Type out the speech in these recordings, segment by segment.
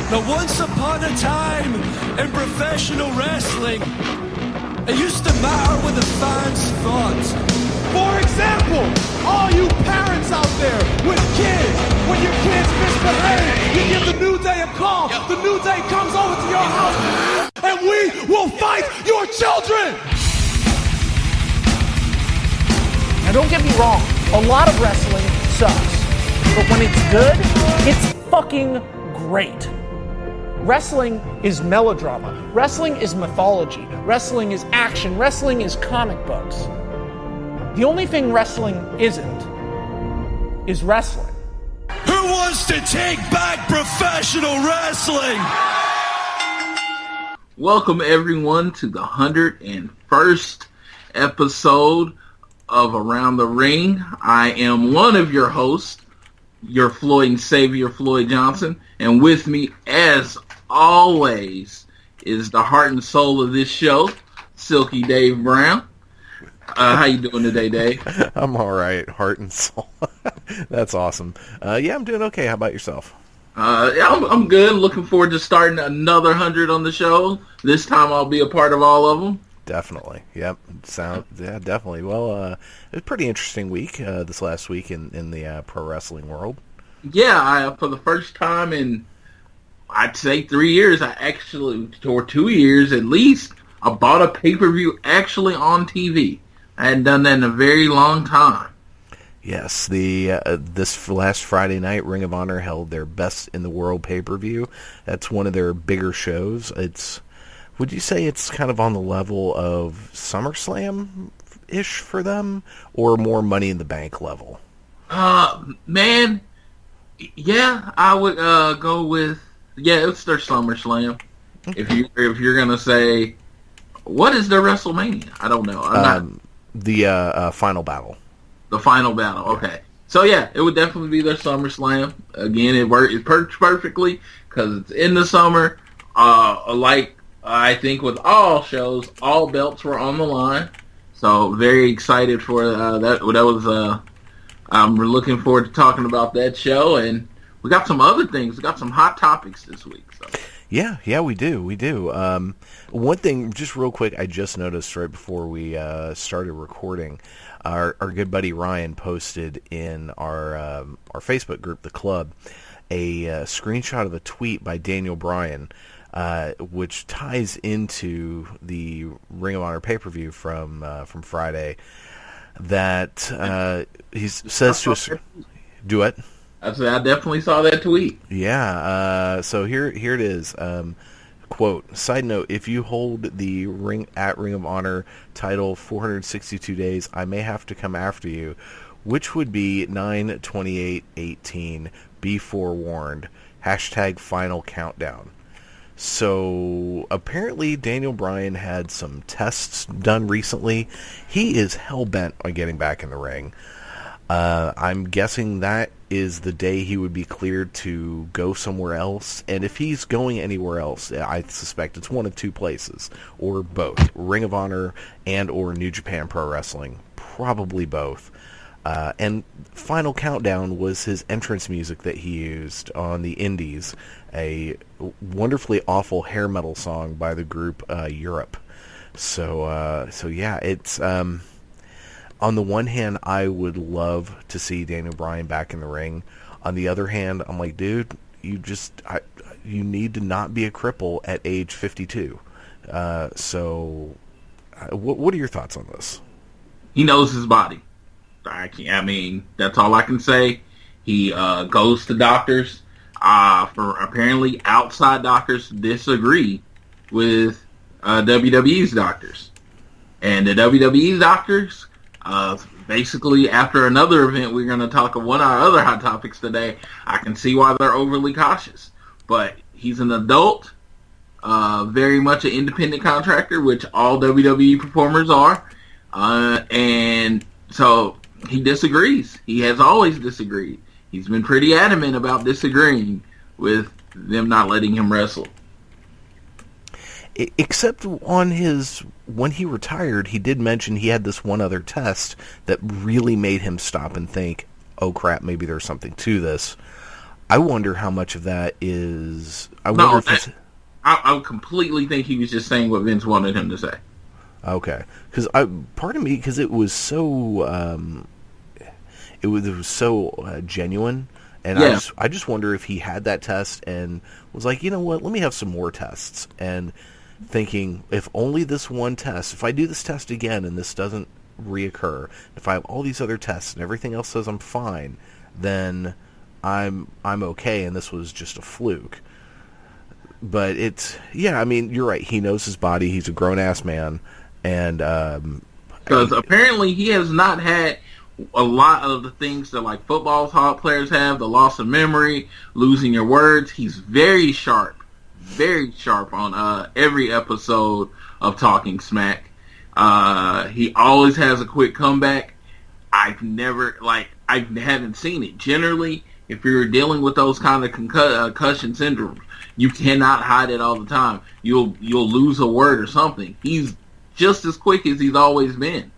Now, once upon a time in professional wrestling, it used to matter what the fans thought. For example, all you parents out there with kids, when your kids misbehave, you give the New Day a call. The New Day comes over to your house, and we will fight your children. Now, don't get me wrong, a lot of wrestling sucks, but when it's good, it's fucking great. Wrestling is melodrama. Wrestling is mythology. Wrestling is action. Wrestling is comic books. The only thing wrestling isn't is wrestling. Who wants to take back professional wrestling? Welcome everyone to the 101st episode of Around the Ring. I am one of your hosts, your Floyd and Savior, Floyd Johnson, and with me, as always, is the heart and soul of this show, Silky Dave Brown. How you doing today, Dave? I'm all right, heart and soul. That's awesome. Yeah, I'm doing okay. How about yourself? Yeah, I'm good. Looking forward to starting another 100 on the show. This time I'll be a part of all of them. Definitely. Yep. Yeah, definitely. Well, it was a pretty interesting week this last week in the pro wrestling world. Yeah, for the first time in, I'd say 3 years, or 2 years at least, I bought a pay-per-view actually on TV. I hadn't done that in a very long time. Yes, this last Friday night, Ring of Honor held their Best in the World pay-per-view. That's one of their bigger shows. Would you say it's kind of on the level of SummerSlam-ish for them, or more Money in the Bank level? Man, yeah, I would go with, it's their SummerSlam. If you're gonna say, what is their WrestleMania? I don't know. The Final Battle. The Final Battle. Okay, so yeah, it would definitely be their SummerSlam. Again, it worked perfectly because it's in the summer. Like I think with all shows, all belts were on the line. So very excited for that. That was. I'm looking forward to talking about that show, and we got some other things. We got some hot topics this week. So. Yeah, we do. One thing, just real quick, I just noticed right before we started recording, our good buddy Ryan posted in our Facebook group, The Club, a screenshot of a tweet by Daniel Bryan, which ties into the Ring of Honor pay-per-view from Friday. That he says to us, do it. I definitely saw that tweet. Yeah. So here it is. Quote, side note, if you hold the Ring of Honor title 462 days, I may have to come after you, which would be 9/28/18. Be forewarned. # final countdown. So apparently Daniel Bryan had some tests done recently. He is hell-bent on getting back in the ring. I'm guessing that is the day he would be cleared to go somewhere else. And if he's going anywhere else, I suspect it's one of two places, or both. Ring of Honor and or New Japan Pro Wrestling. Probably both. And Final Countdown was his entrance music that he used on the Indies, a wonderfully awful hair metal song by the group Europe. So yeah, it's... on the one hand, I would love to see Daniel Bryan back in the ring. On the other hand, I'm like, dude, you need to not be a cripple at age 52. What are your thoughts on this? He knows his body. I mean, that's all I can say. He goes to doctors. For apparently outside doctors disagree with WWE's doctors. And the WWE's doctors... basically, after another event, we're going to talk of one of our other hot topics today. I can see why they're overly cautious, but he's an adult, very much an independent contractor, which all WWE performers are, and so he disagrees. He has always disagreed. He's been pretty adamant about disagreeing with them not letting him wrestle. Except on when he retired, he did mention he had this one other test that really made him stop and think, oh crap, maybe there's something to this. I wonder how much of that is. I completely think he was just saying what Vince wanted him to say. Okay, because part of me, because it was so it was so genuine, and I just wonder if he had that test and was like, you know what, let me have some more tests, and thinking, if only this one test, if I do this test again and this doesn't reoccur, if I have all these other tests and everything else says I'm fine, then I'm okay, and this was just a fluke. But I mean, you're right. He knows his body. He's a grown-ass man. And because apparently he has not had a lot of the things that like football top players have, the loss of memory, losing your words. He's very sharp on every episode of Talking Smack. He always has a quick comeback. I haven't seen it. Generally, if you're dealing with those kind of concussion syndromes, you cannot hide it all the time. You'll lose a word or something. He's just as quick as he's always been.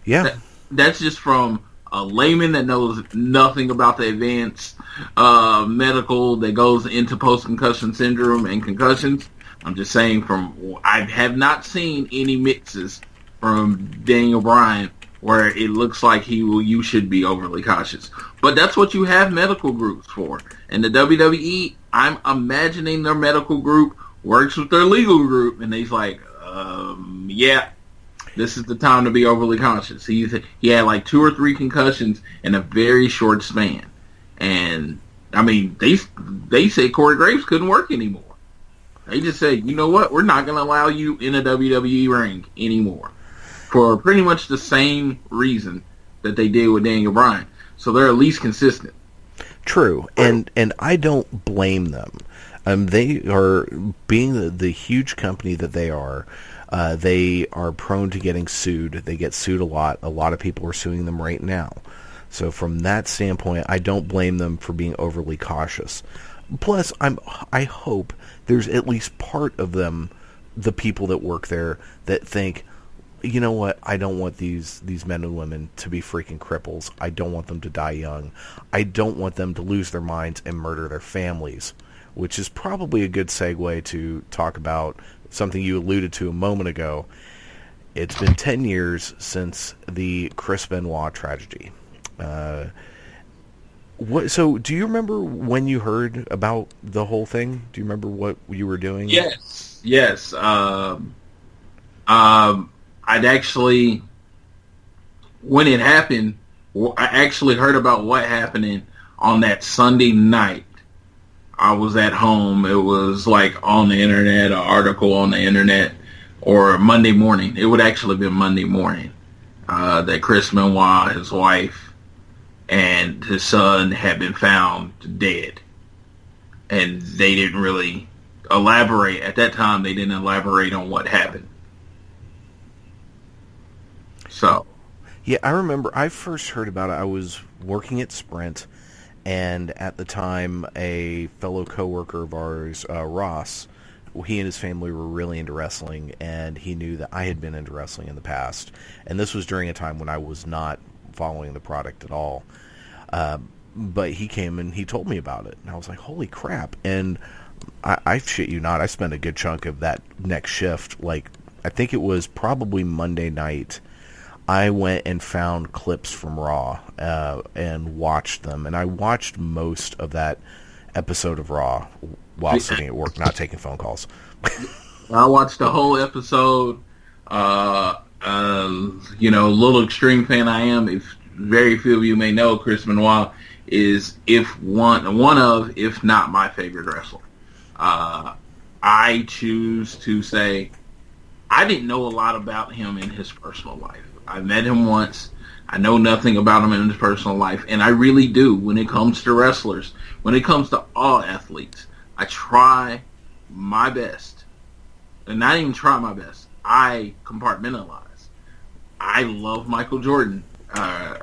Yeah. That's just from a layman that knows nothing about the advanced medical that goes into post-concussion syndrome and concussions. I'm just saying I have not seen any mixes from Daniel Bryan where it looks like you should be overly cautious. But that's what you have medical groups for. And the WWE, I'm imagining their medical group works with their legal group, and he's like, this is the time to be overly cautious. He had like 2 or 3 concussions in a very short span. And, I mean, they said Corey Graves couldn't work anymore. They just said, you know what, we're not going to allow you in a WWE ring anymore. For pretty much the same reason that they did with Daniel Bryan. So they're at least consistent. True. And I don't blame them. They are, being the huge company that they are prone to getting sued. They get sued a lot. A lot of people are suing them right now. So from that standpoint, I don't blame them for being overly cautious. Plus, I hope there's at least part of them, the people that work there, that think, you know what, I don't want these men and women to be freaking cripples. I don't want them to die young. I don't want them to lose their minds and murder their families, which is probably a good segue to talk about something you alluded to a moment ago. It's been 10 years since the Chris Benoit tragedy. So do you remember when you heard about the whole thing? Do you remember what you were doing? Yes. I'd actually, when it happened, I actually heard about what happened on that Sunday night. I was at home. It was like on the internet, an article on the internet, or Monday morning. It would actually be Monday morning that Chris Benoit, his wife, and his son had been found dead. And they didn't really elaborate. At that time, they didn't elaborate on what happened. So, yeah, I remember I first heard about it. I was working at Sprint, and at the time, a fellow coworker of ours, Ross, he and his family were really into wrestling, and he knew that I had been into wrestling in the past. And this was during a time when I was not following the product at all. But he came and he told me about it, and I was like, holy crap. And I shit you not, I spent a good chunk of that next shift, like, I think it was probably Monday night, I went and found clips from Raw and watched them. And I watched most of that episode of Raw while sitting at work, not taking phone calls. I watched the whole episode. Little extreme fan I am. If very few of you may know, Chris Benoit is one of, if not my favorite wrestler. I choose to say I didn't know a lot about him in his personal life. I met him once. I know nothing about him in his personal life. And I really do when it comes to wrestlers. When it comes to all athletes, I try my best. And not even try my best. I compartmentalize. I love Michael Jordan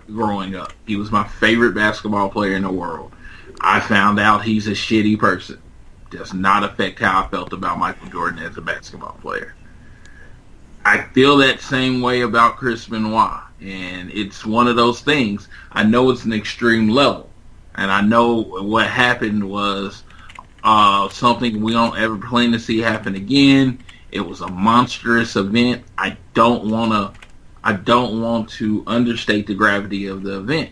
growing up. He was my favorite basketball player in the world. I found out he's a shitty person. Does not affect how I felt about Michael Jordan as a basketball player. I feel that same way about Chris Benoit, and it's one of those things. I know it's an extreme level. and I know what happened was something we don't ever plan to see happen again. It was a monstrous event. I don't want to understate the gravity of the event,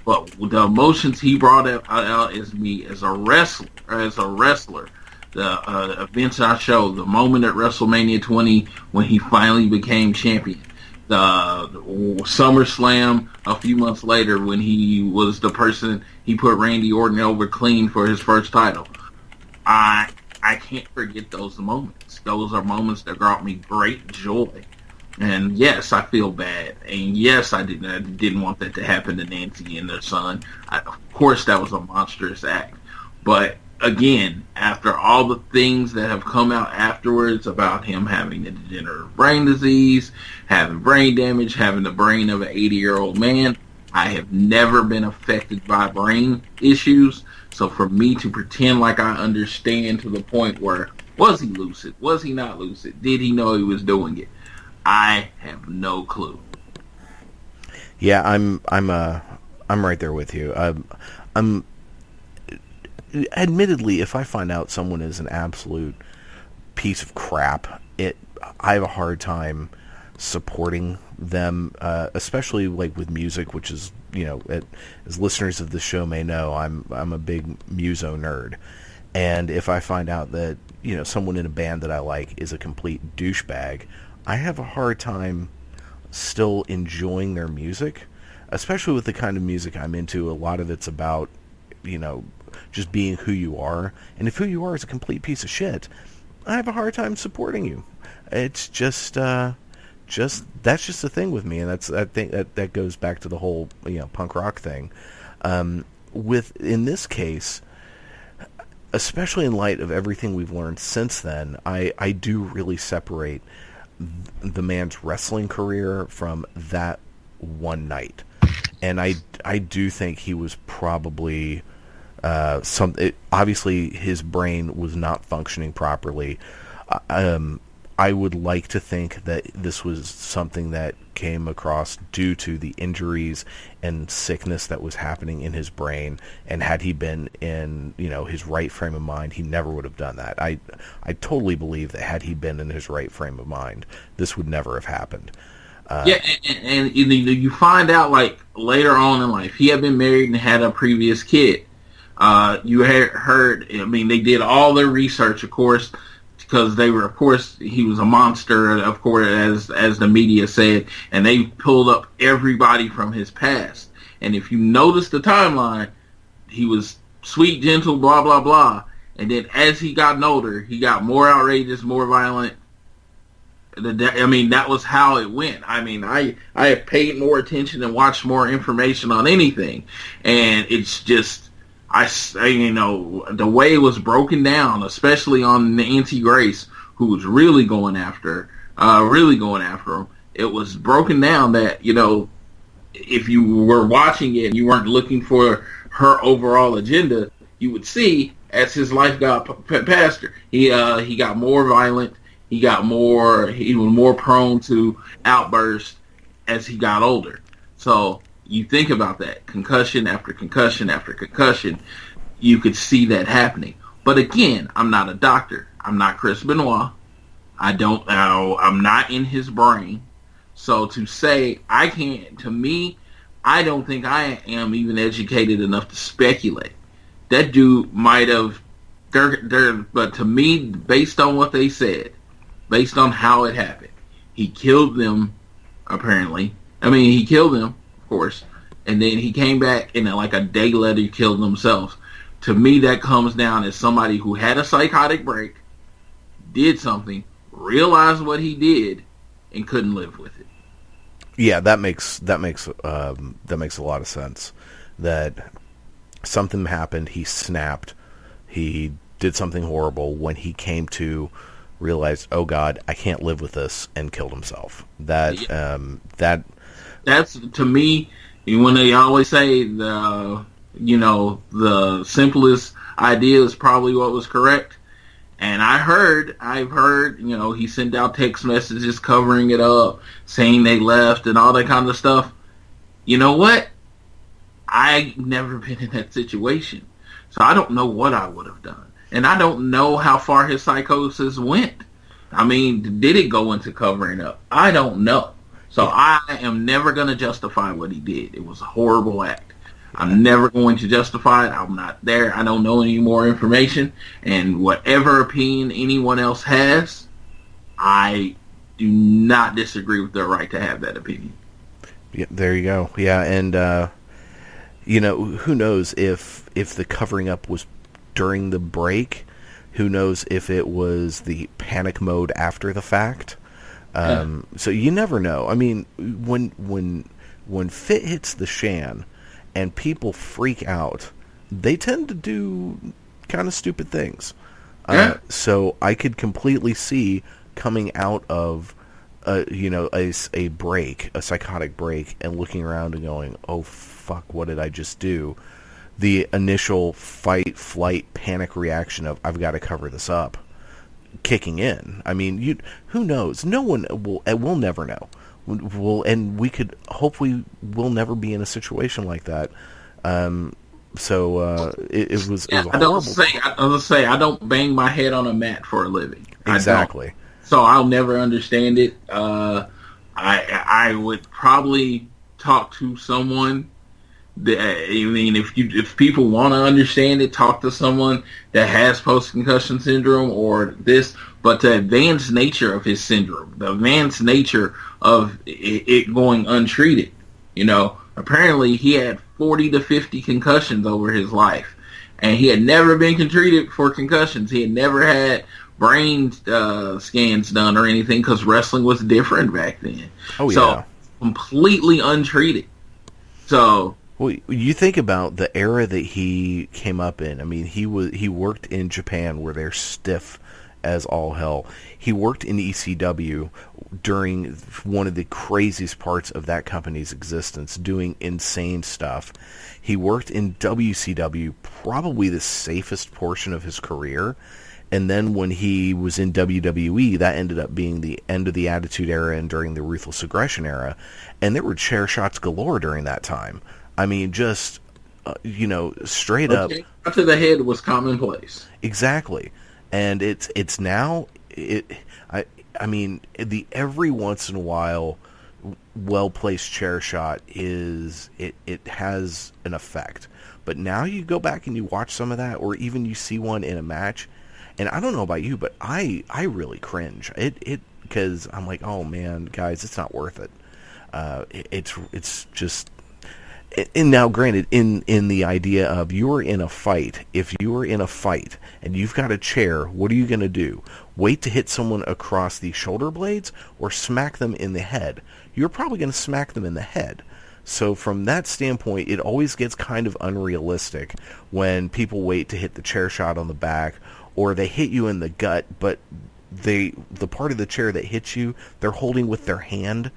but the emotions he brought out as me as a wrestler. The events I showed, the moment at WrestleMania 20 when he finally became champion, the SummerSlam a few months later when he was the person he put Randy Orton over clean for his first title. I can't forget those moments. Those are moments that brought me great joy. And yes, I feel bad. And yes, I didn't want that to happen to Nancy and their son. Of course, that was a monstrous act. But again, after all the things that have come out afterwards about him having the degenerative brain disease, having brain damage, having the brain of an 80-year-old man, I have never been affected by brain issues. So for me to pretend like I understand to the point where, was he lucid? Was he not lucid? Did he know he was doing it? I have no clue. Yeah, I'm right there with you. I'm admittedly, if I find out someone is an absolute piece of crap, I have a hard time supporting them, especially like with music, which is, as listeners of the show may know, I'm a big muso nerd, and if I find out that someone in a band that I like is a complete douchebag, I have a hard time still enjoying their music, especially with the kind of music I'm into. A lot of it's about, just being who you are. And if who you are is a complete piece of shit, I have a hard time supporting you. It's just that's just the thing with me. And I think that goes back to the whole, punk rock thing. In this case, especially in light of everything we've learned since then, I do really separate the man's wrestling career from that one night, and I do think he was probably obviously his brain was not functioning properly. I would like to think that this was something that came across due to the injuries and sickness that was happening in his brain, and had he been in his right frame of mind, he never would have done that. I totally believe that had he been in his right frame of mind, this would never have happened. And you find out like later on in life, he had been married and had a previous kid. You had heard, they did all their research, of course, because he was a monster, of course, as the media said, and they pulled up everybody from his past. And if you notice the timeline, he was sweet, gentle, blah, blah, blah. And then as he got older, he got more outrageous, more violent. That was how it went. I have paid more attention and watched more information on anything. And it's just, the way it was broken down, especially on Nancy Grace, who was really going after him. It was broken down that, if you were watching it and you weren't looking for her overall agenda, you would see as his life got past her, he got more violent. He was more prone to outbursts as he got older. So you think about that, concussion after concussion after concussion, you could see that happening. But again, I'm not a doctor. I'm not Chris Benoit. I'm not in his brain. So to say I don't think I am even educated enough to speculate. That dude might have, but to me, based on what they said, based on how it happened, he killed them, apparently. He killed them, of course, and then he came back and like a day later he killed himself. To me, that comes down as somebody who had a psychotic break, did something, realized what he did, and couldn't live with it. Yeah, that makes a lot of sense. That something happened, he snapped, he did something horrible. When he came to realize, oh God, I can't live with this, and killed himself. That's to me, when they always say the simplest idea is probably what was correct. And I've heard, he sent out text messages covering it up, saying they left and all that kind of stuff. You know what? I never been in that situation, so I don't know what I would have done, and I don't know how far his psychosis went. I mean, did it go into covering up? I don't know. So I am never going to justify what he did. It was a horrible act. I'm never going to justify it. I'm not there. I don't know any more information. And whatever opinion anyone else has, I do not disagree with their right to have that opinion. Yeah, there you go. Yeah, and you know, who knows if the covering up was during the break? Who knows if it was the panic mode after the fact? So you never know. I mean, when Fit hits the Shan and people freak out, they tend to do kind of stupid things. So I could completely see coming out of a break, a psychotic break, and looking around and going, "Oh fuck, what did I just do?" The initial fight, flight, panic reaction of "I've got to cover this up," kicking in. I mean, who knows? No one will. We'll never know. And we could hopefully we'll never be in a situation like that. It was a horrible. I don't bang my head on a mat for a living. Exactly. So I'll never understand it. I would probably talk to someone. I mean, if people want to understand it, talk to someone that has post-concussion syndrome or this. But the advanced nature of his syndrome, the advanced nature of it going untreated, apparently he had 40 to 50 concussions over his life, and he had never been treated for concussions. He had never had brain scans done or anything because wrestling was different back then. Oh yeah, so completely untreated. So. Well, you think about the era that he came up in. I mean, he worked in Japan where they're stiff as all hell. He worked in ECW during one of the craziest parts of that company's existence, doing insane stuff. He worked in WCW, probably the safest portion of his career. And then when he was in WWE, that ended up being the end of the Attitude Era and during the Ruthless Aggression Era. And there were chair shots galore during that time. I mean, just, straight up. Shot to the head was commonplace. Exactly. And it's now, I mean, the every once in a while well-placed chair shot it has an effect. But now you go back and you watch some of that, or even you see one in a match, and I don't know about you, but I really cringe. Because I'm like, oh man, guys, it's not worth it. It's just... And now, granted, in the idea of you're in a fight, if you are in a fight and you've got a chair, what are you going to do? Wait to hit someone across the shoulder blades or smack them in the head? You're probably going to smack them in the head. So from that standpoint, it always gets kind of unrealistic when people wait to hit the chair shot on the back, or they hit you in the gut, but the part of the chair that hits you, they're holding with their hand.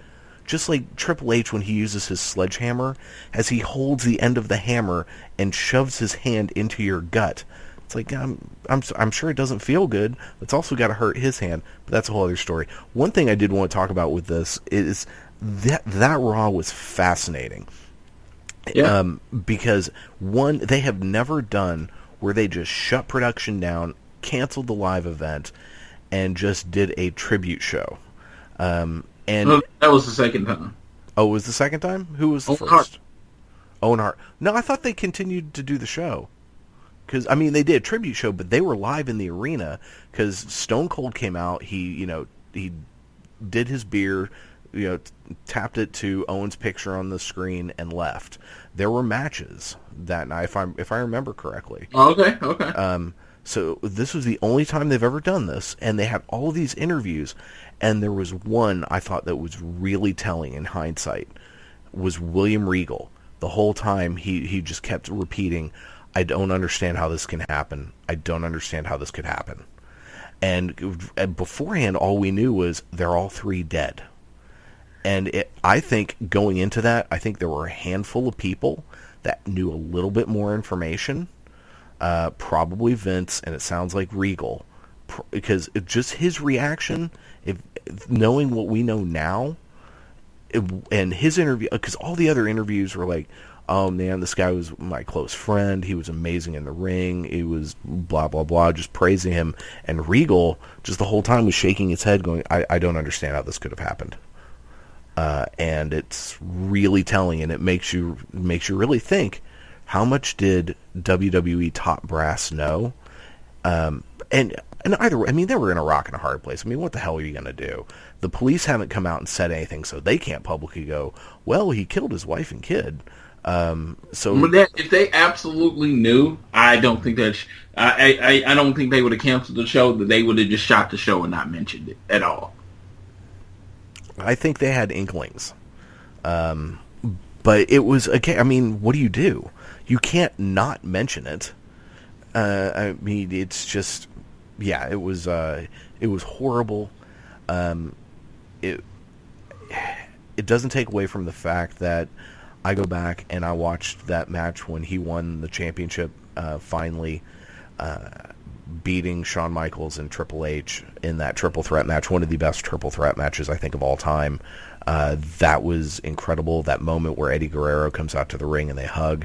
Just like Triple H when he uses his sledgehammer, as he holds the end of the hammer and shoves his hand into your gut. It's like, I'm sure it doesn't feel good. It's also got to hurt his hand, but that's a whole other story. One thing I did want to talk about with this is that Raw was fascinating. Yeah. Because one, they have never done where they just shut production down, canceled the live event, and just did a tribute show. And that was the second time. Oh, it was the second time? Who was the first? Hart. Owen Hart. No, I thought they continued to do the show. Because, I mean, they did a tribute show, but they were live in the arena because Stone Cold came out. He did his beer, tapped it to Owen's picture on the screen and left. There were matches that night, if I remember correctly. Oh, okay. So this was the only time they've ever done this, and they had all these interviews, and there was one I thought that was really telling in hindsight, was William Regal. The whole time he just kept repeating, I don't understand how this can happen. I don't understand how this could happen. And beforehand, all we knew was they're all three dead. And I think going into that, I think there were a handful of people that knew a little bit more information. Probably Vince, and it sounds like Regal, because just his reaction, if knowing what we know now, and his interview, because all the other interviews were like, oh man, this guy was my close friend. He was amazing in the ring. He was blah, blah, blah, just praising him. And Regal, just the whole time, was shaking his head going, I don't understand how this could have happened. And it's really telling, and it makes you really think, how much did WWE top brass know? And either way, I mean, they were in a rock and a hard place. I mean, what the hell are you going to do? The police haven't come out and said anything, so they can't publicly go, well, he killed his wife and kid. If they absolutely knew, I don't think that I don't think they would have canceled the show. That they would have just shot the show and not mentioned it at all. I think they had inklings, but it was okay. I mean, what do? You can't not mention it. I mean, it's just, yeah, it was horrible. It doesn't take away from the fact that I go back and I watched that match when he won the championship, finally, beating Shawn Michaels and Triple H in that triple threat match, one of the best triple threat matches I think of all time. That was incredible. That moment where Eddie Guerrero comes out to the ring and they hug,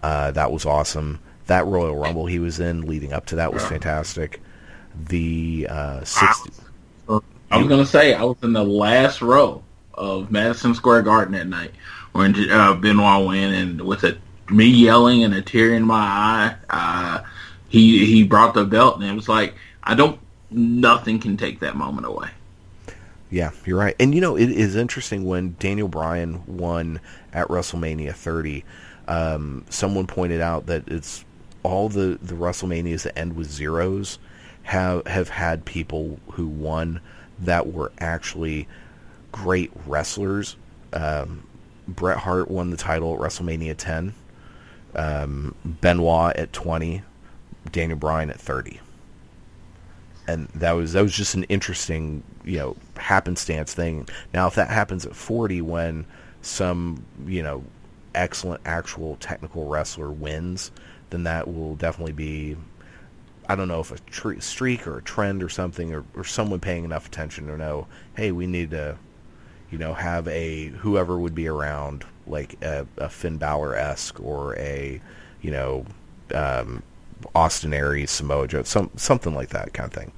that was awesome. That Royal Rumble he was in leading up to that was fantastic. The 60. I was gonna say I was in the last row of Madison Square Garden that night when Benoit went, and with me yelling and a tear in my eye, he brought the belt, and it was like nothing can take that moment away. Yeah, you're right. And it is interesting when Daniel Bryan won at WrestleMania 30. Someone pointed out that it's all the WrestleManias that end with zeros have had people who won that were actually great wrestlers. Bret Hart won the title at WrestleMania 10. Benoit at 20. Daniel Bryan at 30. And that was just an interesting, happenstance thing. Now, if that happens at 40 when some, excellent actual technical wrestler wins, then that will definitely be, I don't know if a streak or a trend or something, or someone paying enough attention to know, hey, we need to, have whoever would be around, like a Finn Balor-esque or a, Austin Aries, Samoa Joe, something like that kind of thing.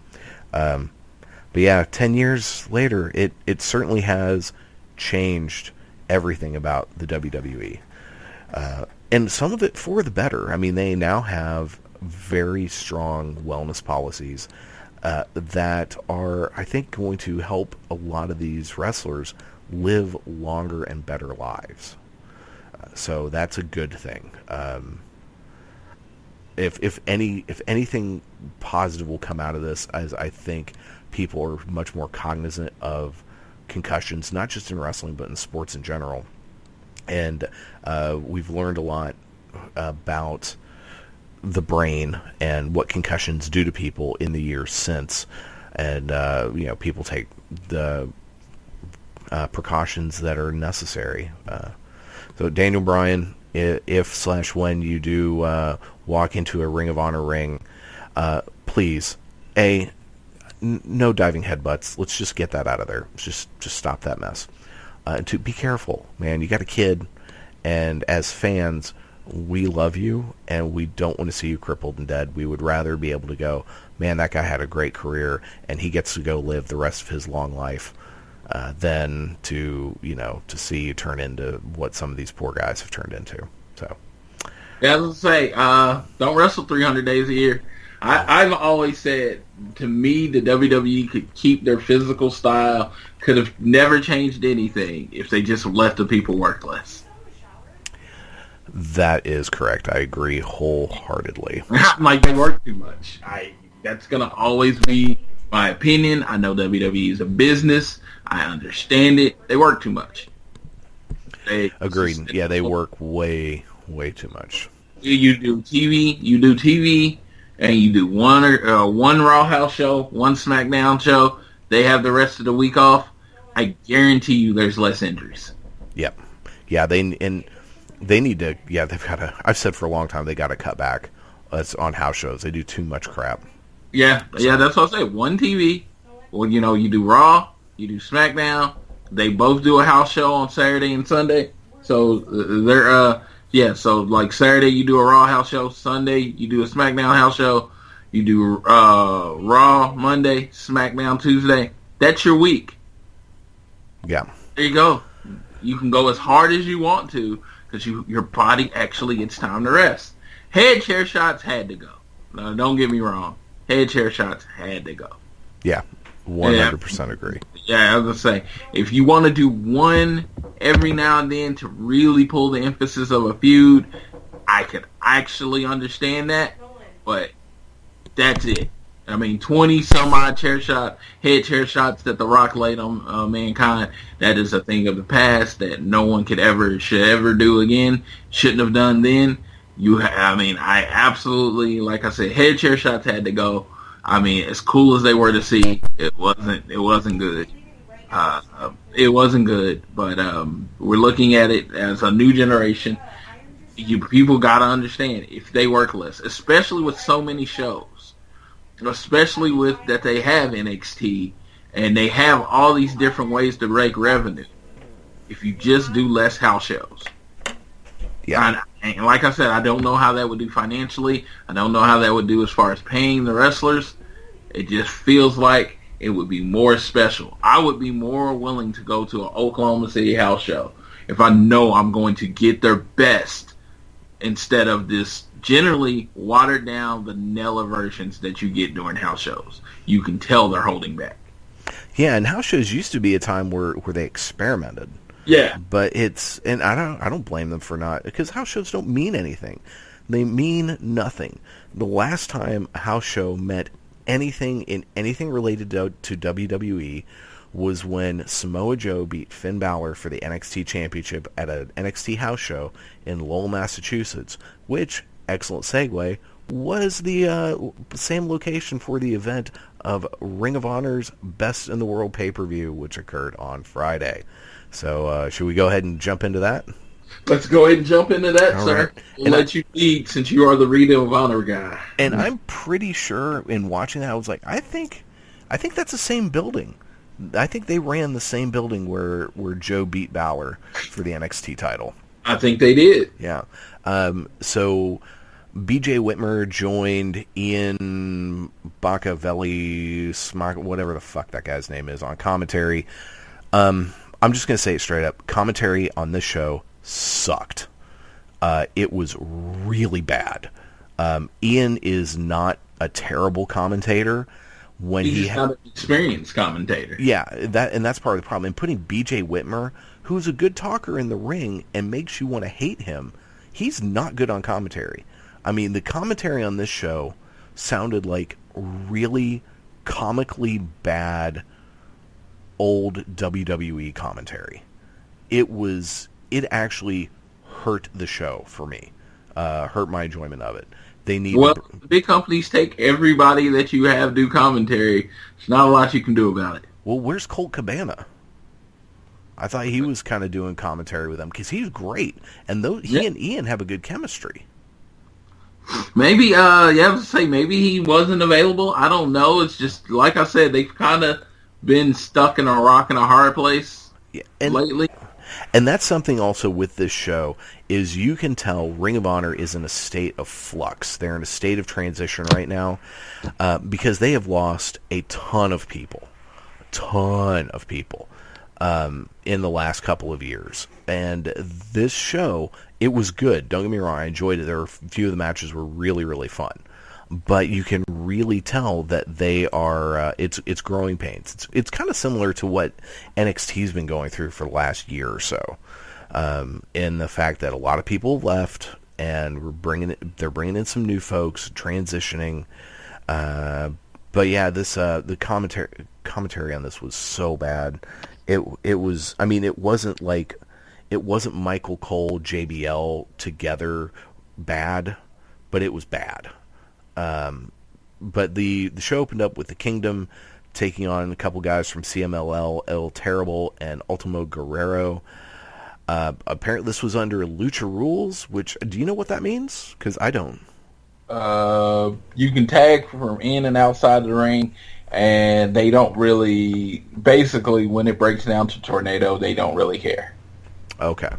But yeah, 10 years later, it certainly has changed everything about the WWE. And some of it for the better. I mean, they now have very strong wellness policies that are, I think, going to help a lot of these wrestlers live longer and better lives. So that's a good thing. If anything positive will come out of this, as I think people are much more cognizant of concussions, not just in wrestling but in sports in general. And we've learned a lot about the brain and what concussions do to people in the years since. And people take the precautions that are necessary. So Daniel Bryan, if/when you do walk into a Ring of Honor ring, please, no diving headbutts. Let's just get that out of there. Just stop that mess. To be careful, man. You got a kid, and as fans, we love you, and we don't want to see you crippled and dead. We would rather be able to go, man, that guy had a great career, and he gets to go live the rest of his long life, than to see you turn into what some of these poor guys have turned into. So, yeah, I was gonna say, don't wrestle 300 days a year. I've always said, to me, the WWE could keep their physical style, could have never changed anything if they just left the people work less. That is correct. I agree wholeheartedly. Like, they work too much. That's going to always be my opinion. I know WWE is a business. I understand it. They work too much. Agreed. Yeah, they work way, way too much. You do TV, and you do one Raw house show, one SmackDown show. They have the rest of the week off. I guarantee you there's less injuries. Yep. Yeah, they need to, they've got to, I've said for a long time, they got to cut back on house shows. They do too much crap. Yeah, that's what I say. One TV. Well, you do Raw, you do SmackDown. They both do a house show on Saturday and Sunday. So they're Yeah, so like Saturday you do a Raw house show, Sunday you do a SmackDown house show, you do Raw Monday, SmackDown Tuesday. That's your week. Yeah. There you go. You can go as hard as you want to because your body actually gets time to rest. Head chair shots had to go. No, don't get me wrong. Head chair shots had to go. Yeah, 100% agree. Yeah, I was going to say, if you want to do one every now and then to really pull the emphasis of a feud, I could actually understand that, but that's it. I mean, 20-some-odd head chair shots that The Rock laid on Mankind, that is a thing of the past that no one should ever do again, shouldn't have done then. I absolutely, like I said, head chair shots had to go. I mean, as cool as they were to see, it wasn't good. It wasn't good, but we're looking at it as a new generation. People got to understand, if they work less, especially with so many shows, especially with that they have NXT, and they have all these different ways to rake revenue, if you just do less house shows. Yeah. And like I said, I don't know how that would do financially. I don't know how that would do as far as paying the wrestlers. It just feels like it would be more special. I would be more willing to go to an Oklahoma City house show if I know I'm going to get their best instead of this generally watered down vanilla versions that you get during house shows. You can tell they're holding back. Yeah, and house shows used to be a time where they experimented. Yeah, but and I don't blame them for not, because house shows don't mean anything. They mean nothing. The last time a house show meant anything related to WWE was when Samoa Joe beat Finn Balor for the NXT Championship at an NXT house show in Lowell, Massachusetts, which, excellent segue, was the same location for the event of Ring of Honor's Best in the World pay-per-view, which occurred on Friday. So should we go ahead and jump into that? Let's go ahead and jump into that, All sir. right. We'll let you lead since you are the Ring of Honor guy. And I'm pretty sure in watching that, I was like, I think that's the same building. I think they ran the same building where Joe beat Balor for the NXT title. I think they did. Yeah. So BJ Whitmer joined Ian Bacavelli, whatever the fuck that guy's name is, on commentary. I'm just going to say it straight up. Commentary on this show sucked. It was really bad. Ian is not a terrible commentator. He's not an experienced commentator. Yeah, that's part of the problem. And putting BJ Whitmer, who's a good talker in the ring and makes you want to hate him, he's not good on commentary. I mean, the commentary on this show sounded like really comically bad old WWE commentary. It actually hurt the show for me. Hurt my enjoyment of it. Big companies take everybody that you have do commentary. There's not a lot you can do about it. Well, where's Colt Cabana? I thought he was kind of doing commentary with them because he's great, and he and Ian have a good chemistry. Maybe, maybe he wasn't available. I don't know. It's just like I said, they've kind of been stuck in a rock and a hard place lately. And that's something also with this show is you can tell Ring of Honor is in a state of flux. They're in a state of transition right now because they have lost a ton of people in the last couple of years. And this show, it was good. Don't get me wrong. I enjoyed it. A few of the matches were really, really fun. But you can really tell that they are, it's growing pains. It's kind of similar to what NXT's been going through for the last year or so. In the fact that a lot of people left and they're bringing in some new folks, transitioning. But yeah, the commentary on this was so bad. It wasn't Michael Cole, JBL together bad, but it was bad. But the show opened up with the Kingdom taking on a couple guys from CMLL, El Terrible, and Ultimo Guerrero. Apparently this was under Lucha Rules, which, do you know what that means? Because I don't. You can tag from in and outside the ring, and they don't really, basically when it breaks down to Tornado, they don't really care. Okay.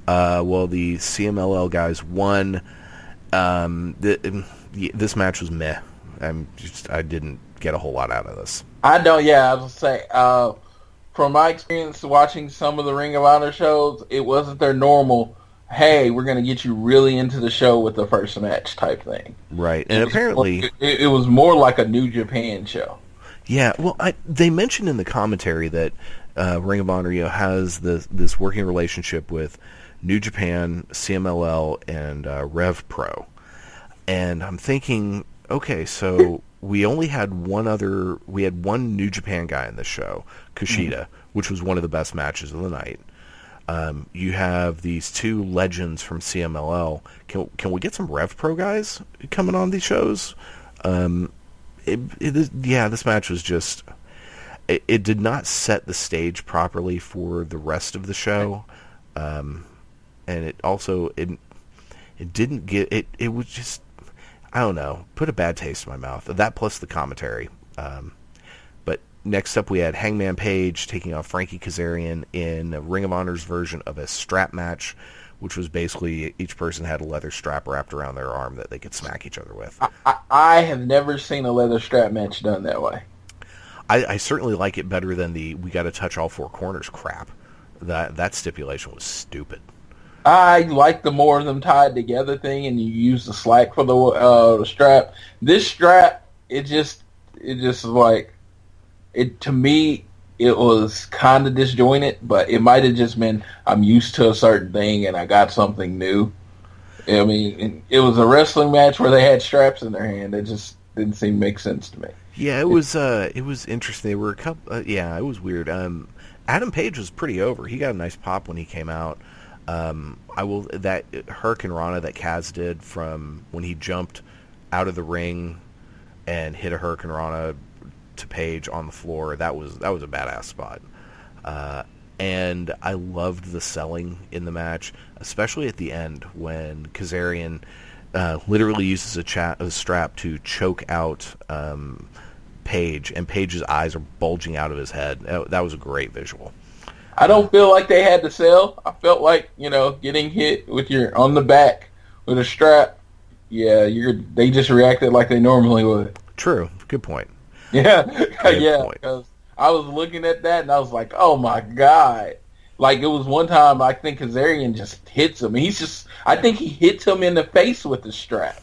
Well, the CMLL guys won. This match was meh. I didn't get a whole lot out of this. I don't. Yeah, I was gonna say. From my experience watching some of the Ring of Honor shows, it wasn't their normal, hey, we're going to get you really into the show with the first match type thing. Right. And apparently... It was more like a New Japan show. Yeah. Well, they mentioned in the commentary that Ring of Honor has this working relationship with New Japan, CMLL, and Rev Pro. And I'm thinking, okay, so... We only had one New Japan guy in this show, Kushida, which was one of the best matches of the night. You have these two legends from CMLL. Can we get some Rev Pro guys coming on these shows? This match was just... It did not set the stage properly for the rest of the show. And it also... It didn't get... It was just... I don't know, put a bad taste in my mouth. That plus the commentary. But next up we had Hangman Page taking on Frankie Kazarian in Ring of Honor's version of a strap match, which was basically each person had a leather strap wrapped around their arm that they could smack each other with. I have never seen a leather strap match done that way. I certainly like it better than the we got to touch all four corners crap. That stipulation was stupid. I like the more of them tied together thing, and you use the slack for the strap. This strap, it just like it to me. It was kind of disjointed, but it might have just been I'm used to a certain thing and I got something new. I mean, it was a wrestling match where they had straps in their hand. It just didn't seem to make sense to me. Yeah, it was interesting. They were a couple. It was weird. Adam Page was pretty over. He got a nice pop when he came out. That Hurricane Rana that Kaz did from when he jumped out of the ring and hit a Hurricane Rana to Page on the floor. That was a badass spot. And I loved the selling in the match, especially at the end when Kazarian literally uses a strap to choke out Page, and Page's eyes are bulging out of his head. That was a great visual. I don't feel like they had to sell. I felt like, getting hit with your on the back with a strap. Yeah, they just reacted like they normally would. True. Good point. Yeah, Good yeah. point. Because I was looking at that and I was like, oh my god! Like it was one time I think Kazarian just hits him. I think he hits him in the face with the strap.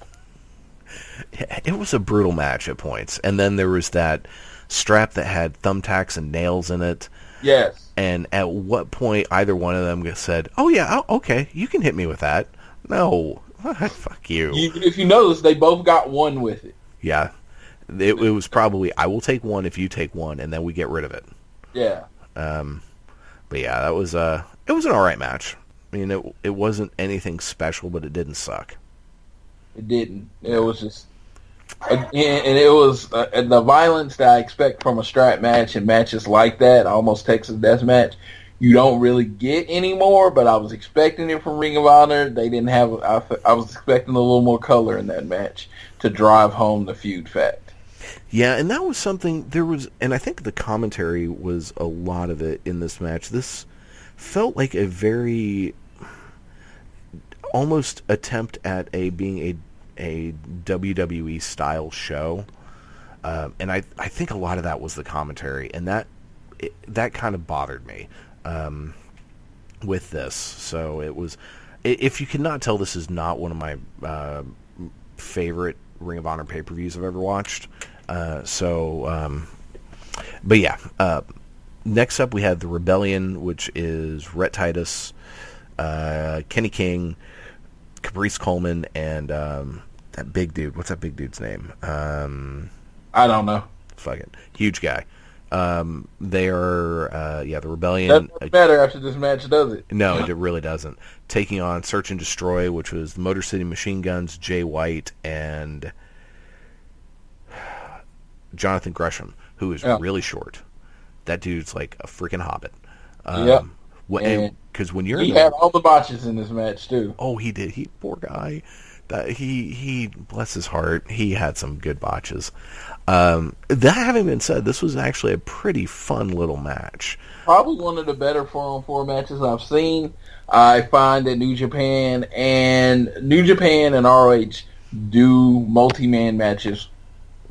It was a brutal match at points, and then there was that strap that had thumbtacks and nails in it. Yes. And at what point either one of them said, "Oh yeah, okay, you can hit me with that"? No, fuck you. If you notice, they both got one with it. Yeah, it was probably I will take one if you take one, and then we get rid of it. Yeah. But yeah, it was an all right match. I mean, it wasn't anything special, but it didn't suck. It didn't. It was just. And it was the violence that I expect from a strap match and matches like that, almost Texas Death Match, you don't really get anymore, but I was expecting it from Ring of Honor. They didn't have, I was expecting a little more color in that match to drive home the feud fact. Yeah, and that was something, and I think the commentary was a lot of it in this match. This felt like a very, almost attempt at being a WWE style show, and I think a lot of that was the commentary, and that kind of bothered me with this. So it was, if you cannot tell, this is not one of my favorite Ring of Honor pay-per-views I've ever watched. But yeah, next up we had the Rebellion, which is Rhett Titus, Kenny King, Caprice Coleman, and that big dude. What's that big dude's name? I don't know. Fucking huge guy. They are, the Rebellion. Doesn't matter after this match, does it? No, it really doesn't. Taking on Search and Destroy, which was the Motor City Machine Guns, Jay White, and Jonathan Gresham, who is really short. That dude's like a freaking hobbit. Yep. Because when you're he had all the botches in this match too. Oh, he did. Poor guy. He bless his heart, he had some good botches. That having been said, this was actually a pretty fun little match. Probably one of the better 4-on-4 matches I've seen. I find that New Japan and ROH do multi-man matches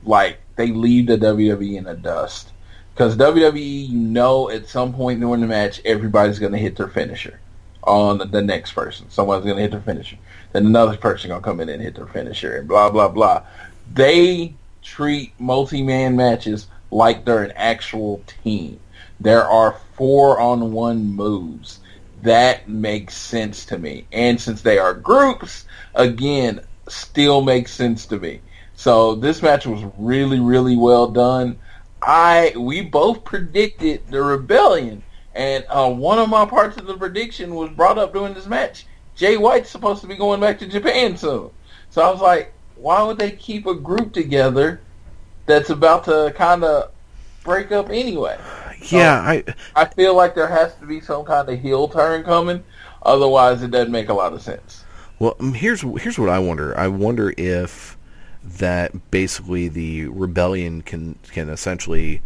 like they leave the WWE in the dust. Because WWE, at some point during the match, everybody's going to hit their finisher on the next person. Someone's going to hit their finisher. Then another person going to come in and hit their finisher and blah, blah, blah. They treat multi-man matches like they're an actual team. There are 4-on-1 moves. That makes sense to me. And since they are groups, again, still makes sense to me. So this match was really, really well done. We both predicted the Rebellion, and one of my parts of the prediction was brought up during this match. Jay White's supposed to be going back to Japan soon. So I was like, why would they keep a group together that's about to kind of break up anyway? Yeah, I feel like there has to be some kind of heel turn coming. Otherwise, it doesn't make a lot of sense. Well, here's what I wonder. I wonder if that basically the Rebellion can essentially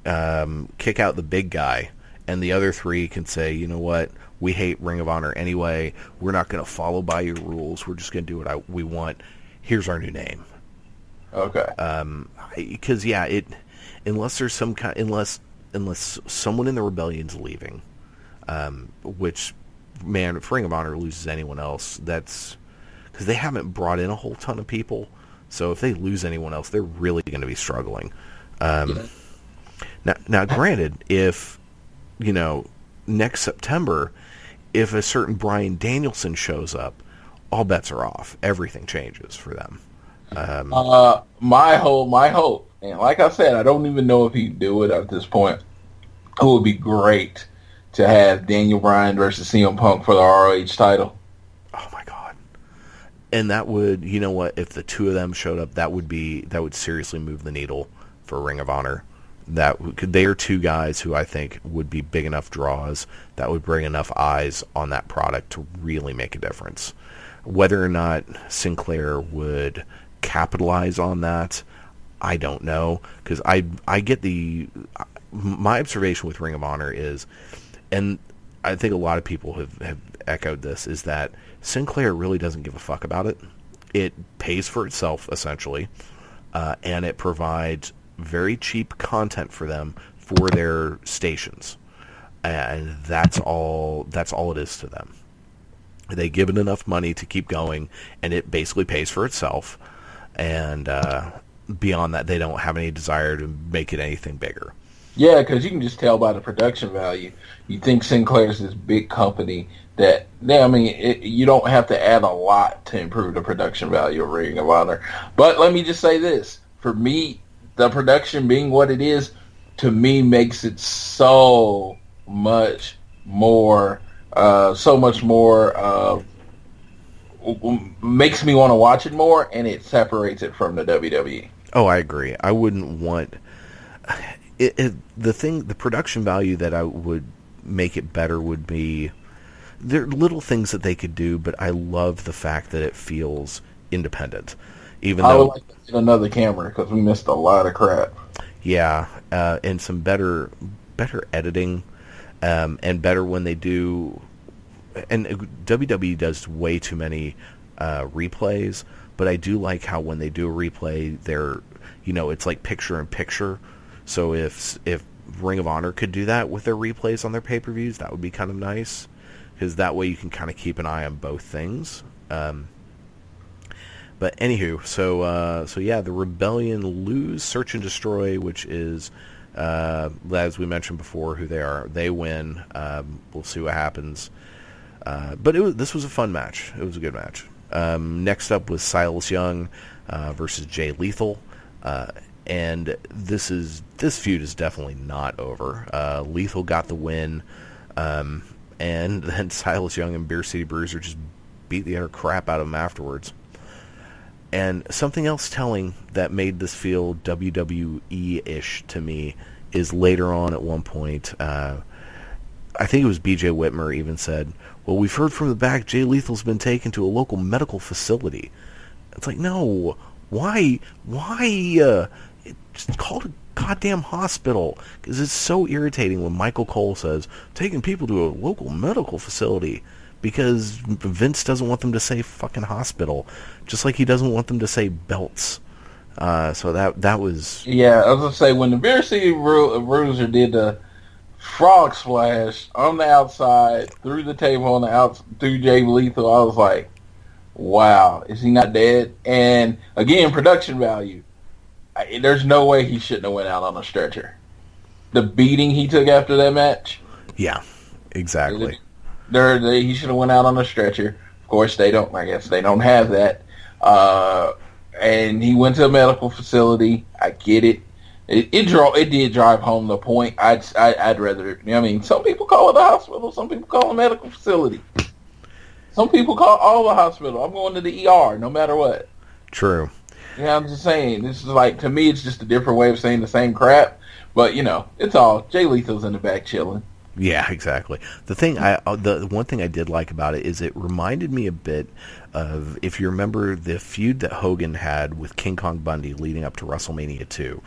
kick out the big guy, and the other three can say, you know what, we hate Ring of Honor anyway. We're not going to follow by your rules. We're just going to do what we want. Here's our new name. Okay. Because unless there's some kind, unless someone in the Rebellion's leaving, which, man, if Ring of Honor loses anyone else, that's because they haven't brought in a whole ton of people. So if they lose anyone else, they're really going to be struggling. Now, granted, if next September, if a certain Bryan Danielson shows up, all bets are off. Everything changes for them. My hope, and like I said, I don't even know if he'd do it at this point. It would be great to have Daniel Bryan versus CM Punk for the ROH title. Oh my God! And that would, if the two of them showed up, that would seriously move the needle for Ring of Honor. They are two guys who I think would be big enough draws that would bring enough eyes on that product to really make a difference. Whether or not Sinclair would capitalize on that, I don't know, because I get my observation with Ring of Honor is, and I think a lot of people have echoed this, is that Sinclair really doesn't give a fuck about it. It pays for itself, essentially, and it provides very cheap content for them for their stations, and that's all it is to them. They give it enough money to keep going, and it basically pays for itself, and beyond that, they don't have any desire to make it anything bigger. Yeah, because you can just tell by the production value. You think Sinclair's this big company that, you don't have to add a lot to improve the production value of Ring of Honor. But let me just say this. For me, the production being what it is, to me, makes it so much more, makes me want to watch it more, and it separates it from the WWE. Oh, I agree. I wouldn't want... The production value that I would make it better would be, there are little things that they could do, but I love the fact that it feels independent. I would like to get another camera because we missed a lot of crap. Yeah, and some better editing, and better when they do. And WWE does way too many replays, but I do like how when they do a replay, they're it's like picture in picture. So if Ring of Honor could do that with their replays on their pay-per-views, that would be kind of nice, because that way you can kind of keep an eye on both things. But anywho, so yeah, the Rebellion lose Search and Destroy, which is, as we mentioned before, who they are. They win. We'll see what happens. But this was a fun match. It was a good match. Next up was Silas Young versus Jay Lethal. And this feud is definitely not over. Lethal got the win, and then Silas Young and Beer City Bruiser just beat the utter crap out of him afterwards. And something else telling that made this feel WWE-ish to me is later on at one point, I think it was B.J. Whitmer even said, well, we've heard from the back Jay Lethal's been taken to a local medical facility. It's like, no, why, just call it a goddamn hospital, because it's so irritating when Michael Cole says, taking people to a local medical facility, because Vince doesn't want them to say fucking hospital, just like he doesn't want them to say belts. So that was... Yeah, I was going to say, when the Beer City Bruiser did the frog splash on the outside, through the table on the outside, through Jay Lethal, I was like, wow, is he not dead? And, again, production value. There's no way he shouldn't have went out on a stretcher. The beating he took after that match. Yeah, exactly. He should have went out on a stretcher. Of course, they don't. I guess they don't have that. And he went to a medical facility. I get it. It did drive home the point. I'd rather. I mean, some people call it a hospital. Some people call it a medical facility. Some people call all a hospital. I'm going to the ER no matter what. True. Yeah, I'm just saying. This is like, to me, it's just a different way of saying the same crap. But it's all Jay Lethal's in the back chilling. Yeah, exactly. The one thing I did like about it is it reminded me a bit of, if you remember, the feud that Hogan had with King Kong Bundy leading up to WrestleMania 2,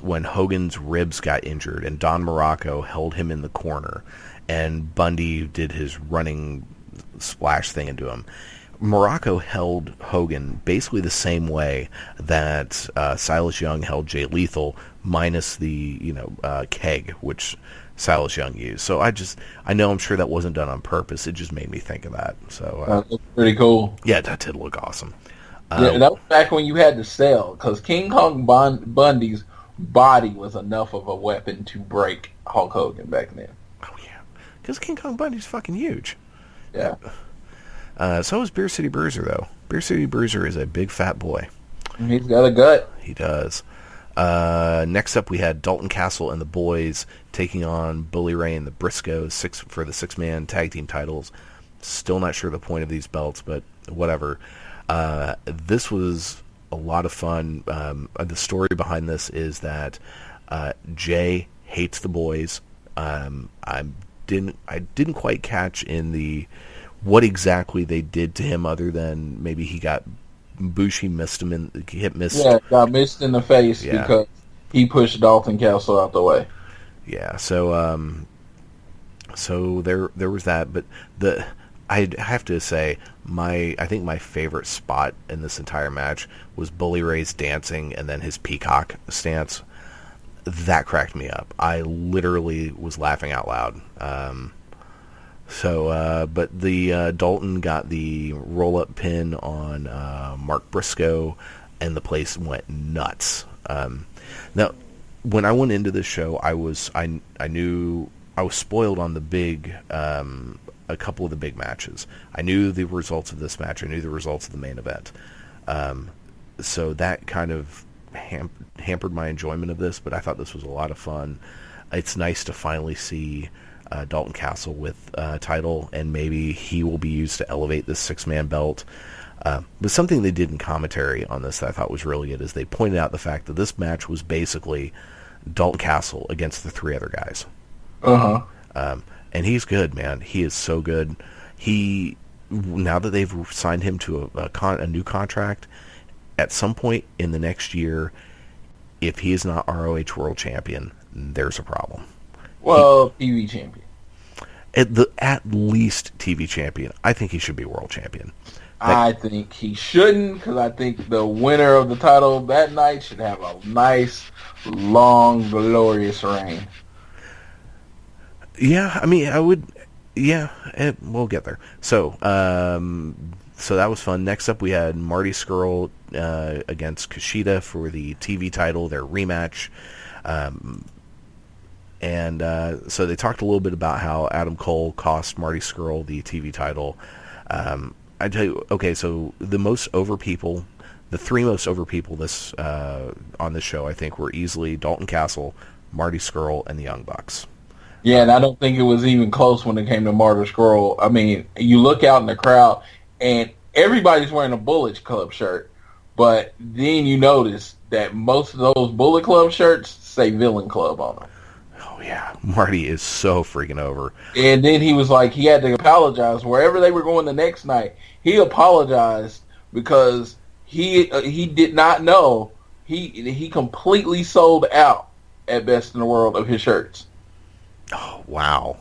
when Hogan's ribs got injured and Don Morocco held him in the corner, and Bundy did his running splash thing into him. Morocco held Hogan basically the same way that Silas Young held Jay Lethal, minus the keg, which Silas Young used. So I know I'm sure that wasn't done on purpose. It just made me think of that. So that looked pretty cool. Yeah, that did look awesome. Yeah, that was back when you had to sell, because King Kong Bundy's body was enough of a weapon to break Hulk Hogan back then. Oh yeah, because King Kong Bundy's fucking huge. Yeah. So is Beer City Bruiser, though. Beer City Bruiser is a big fat boy. He's got a gut. He does. Next up, we had Dalton Castle and the boys taking on Bully Ray and the Briscoes for the six-man tag team titles. Still not sure the point of these belts, but whatever. This was a lot of fun. The story behind this is that Jay hates the boys. I didn't quite catch in what exactly they did to him, other than maybe he got Bushi missed. Yeah, got missed in the face because he pushed Dalton Castle out the way. Yeah, so there was that, but I have to say I think my favorite spot in this entire match was Bully Ray's dancing and then his peacock stance. That cracked me up. I literally was laughing out loud. But the Dalton got the roll-up pin on Mark Briscoe, and the place went nuts. Now, when I went into this show, I knew I was spoiled on a couple of the big matches. I knew the results of this match. I knew the results of the main event. So that kind of hampered my enjoyment of this, but I thought this was a lot of fun. It's nice to finally see Dalton Castle with a title, and maybe he will be used to elevate this six-man belt. But something they did in commentary on this that I thought was really good is they pointed out the fact that this match was basically Dalton Castle against the three other guys. And he's good, man. He is so good. Now that they've signed him to a new contract, at some point in the next year, if he is not ROH World Champion, there's a problem. Well, TV champion. At least TV champion. I think he should be world champion. I think he shouldn't, because I think the winner of the title that night should have a nice, long, glorious reign. Yeah, I mean, I would. Yeah, we'll get there. So that was fun. Next up, we had Marty Scurll against Kushida for the TV title, their rematch. So they talked a little bit about how Adam Cole cost Marty Scurll the TV title. I tell you, okay, so the three most over people on this show, I think, were easily Dalton Castle, Marty Scurll, and the Young Bucks. Yeah, and I don't think it was even close when it came to Marty Scurll. I mean, you look out in the crowd, and everybody's wearing a Bullet Club shirt, but then you notice that most of those Bullet Club shirts say Villain Club on them. Oh yeah, Marty is so freaking over. And then he was like, he had to apologize wherever they were going the next night. He apologized because he did not know he completely sold out at Best in the World of his shirts. Oh, wow.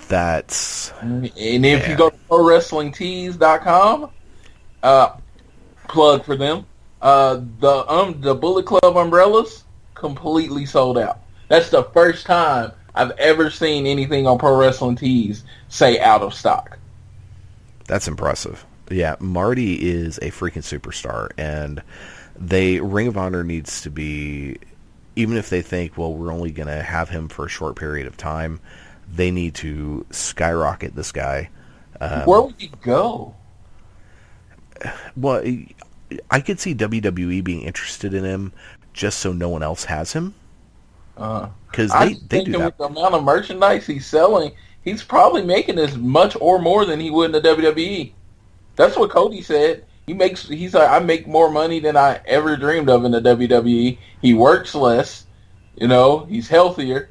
That's... And if you go to ProWrestlingTees.com, plug for them, the Bullet Club umbrellas completely sold out. That's the first time I've ever seen anything on Pro Wrestling Tees say out of stock. That's impressive. Yeah, Marty is a freaking superstar, and Ring of Honor needs to be, even if they think, well, we're only going to have him for a short period of time, they need to skyrocket this guy. Where would he go? Well, I could see WWE being interested in him just so no one else has him. Because they do that. With the amount of merchandise he's selling, he's probably making as much or more than he would in the WWE. That's what Cody said. He's like, I make more money than I ever dreamed of in the WWE. He works less. He's healthier.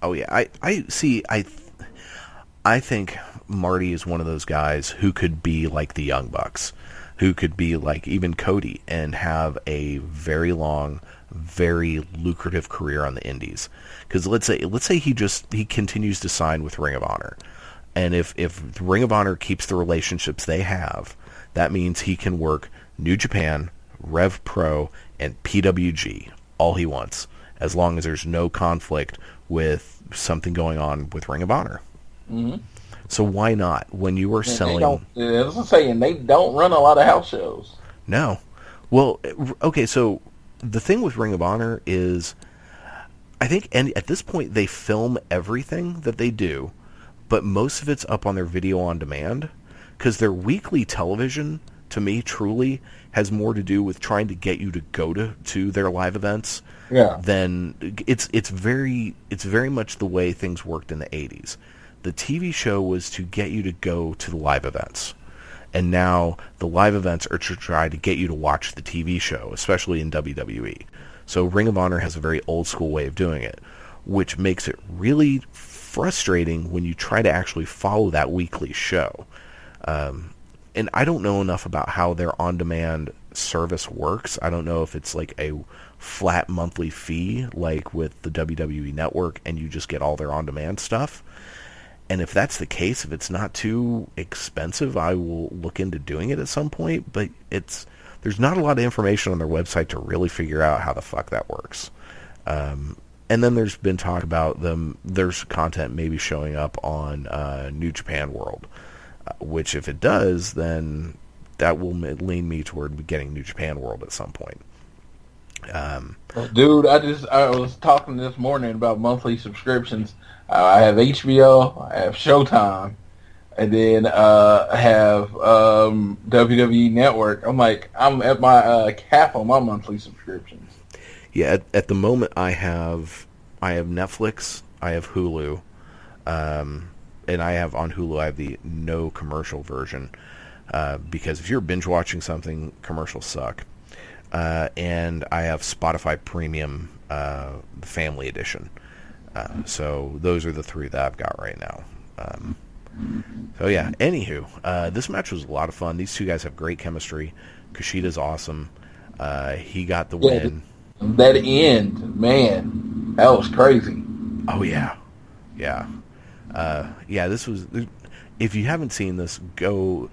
Oh yeah, I see. I think Marty is one of those guys who could be like the Young Bucks, who could be like even Cody and have a very long, very lucrative career on the indies. Because let's say he continues to sign with Ring of Honor, and if Ring of Honor keeps the relationships they have, that means he can work New Japan, Rev Pro, and PWG all he wants, as long as there's no conflict with something going on with Ring of Honor. Mm-hmm. So why not? When you are selling... That's what I'm saying. They don't run a lot of house shows. No. Well, okay, so the thing with Ring of Honor is, I think at this point they film everything that they do, but most of it's up on their video on demand, because their weekly television, to me, truly has more to do with trying to get you to go to their live events. Yeah. Then it's very much the way things worked in the 80s. The TV show was to get you to go to the live events. And now the live events are to try to get you to watch the TV show, especially in WWE. So Ring of Honor has a very old school way of doing it, which makes it really frustrating when you try to actually follow that weekly show. And I don't know enough about how their on-demand service works. I don't know if it's like a flat monthly fee like with the WWE Network and you just get all their on-demand stuff. And if that's the case, if it's not too expensive, I will look into doing it at some point. But there's not a lot of information on their website to really figure out how the fuck that works. And then there's been talk about there's content maybe showing up on New Japan World, which if it does, then that will lean me toward getting New Japan World at some point. Dude, I was talking this morning about monthly subscriptions. I have HBO, I have Showtime, and then I have WWE Network. I'm at my cap on my monthly subscriptions. Yeah, at the moment I have Netflix, I have Hulu, and I have on Hulu I have the no commercial version, because if you're binge watching something, commercials suck. And I have Spotify Premium, the Family Edition. So those are the three that I've got right now. So yeah, anywho, this match was a lot of fun. These two guys have great chemistry. Kushida's awesome. He got the win. That end, man, that was crazy. Oh yeah. Yeah. This was, if you haven't seen this, go,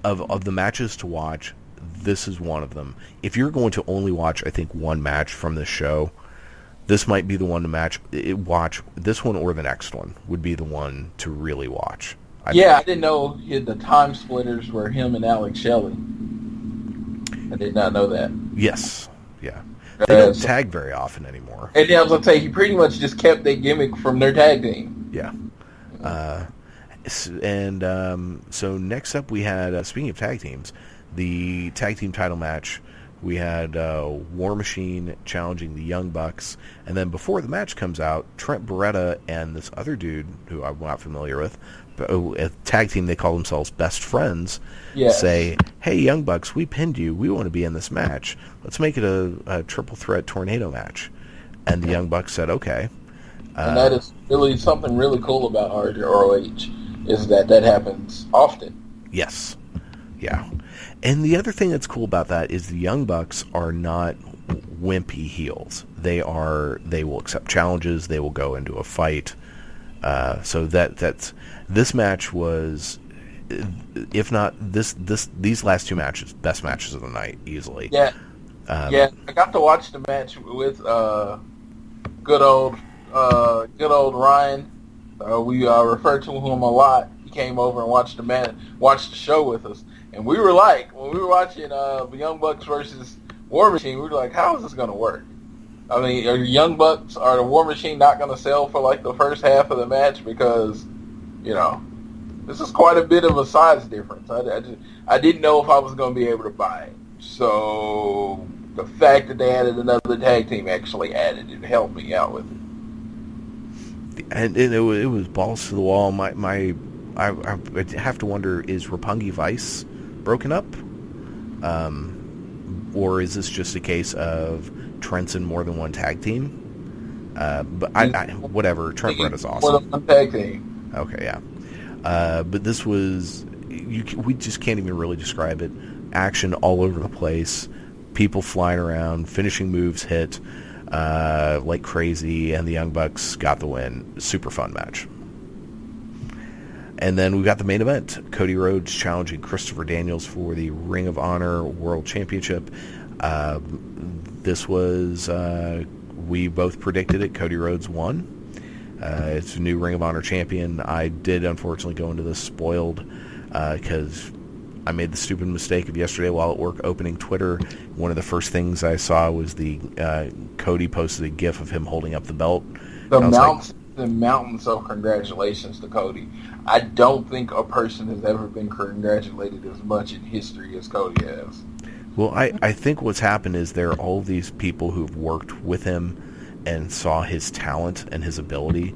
of the matches to watch, this is one of them. If you're going to only watch, I think, one match from this show, this might be the one to watch. This one or the next one would be the one to really watch. I didn't know the time splitters were him and Alex Shelley. I did not know that. Yes. Yeah. They don't tag very often anymore. And I was going to say, he pretty much just kept that gimmick from their tag team. Yeah. So next up we had, speaking of tag teams, the tag team title match. We had War Machine challenging the Young Bucks. And then before the match comes out, Trent Beretta and this other dude, who I'm not familiar with, a tag team, they call themselves Best Friends, say, hey, Young Bucks, we pinned you. We want to be in this match. Let's make it a triple threat tornado match. And the Young Bucks said, okay. And that is really something really cool about ROH, is that happens often. Yes. Yeah. And the other thing that's cool about that is the Young Bucks are not wimpy heels. They will accept challenges. They will go into a fight. So this match was, if not these last two matches, best matches of the night easily. Yeah. I got to watch the match with good old Ryan. We refer to him a lot. He came over and watched the show with us, and we were like, when we were watching the Young Bucks versus War Machine, we were like, how is this going to work? I mean, are the Young Bucks, are the War Machine not going to sell for like the first half of the match, because this is quite a bit of a size difference. I didn't know if I was going to be able to buy it. So the fact that they added another tag team actually helped me out with it. And it was balls to the wall. I have to wonder, is Roppongi Vice broken up? Or is this just a case of Trent's in more than one tag team? But whatever. Trent Brett is awesome. More than one tag team. Okay, yeah. But this was, we just can't even really describe it. Action all over the place. People flying around, finishing moves hit like crazy, and the Young Bucks got the win. Super fun match. And then we got the main event. Cody Rhodes challenging Christopher Daniels for the Ring of Honor World Championship. This was, we both predicted it. Cody Rhodes won. It's a new Ring of Honor champion. I did, unfortunately, go into this spoiled because I made the stupid mistake of yesterday while at work opening Twitter. One of the first things I saw was the Cody posted a GIF of him holding up the belt. The mountains of congratulations to Cody. I don't think a person has ever been congratulated as much in history as Cody has. Well, I think what's happened is there are all these people who've worked with him and saw his talent and his ability.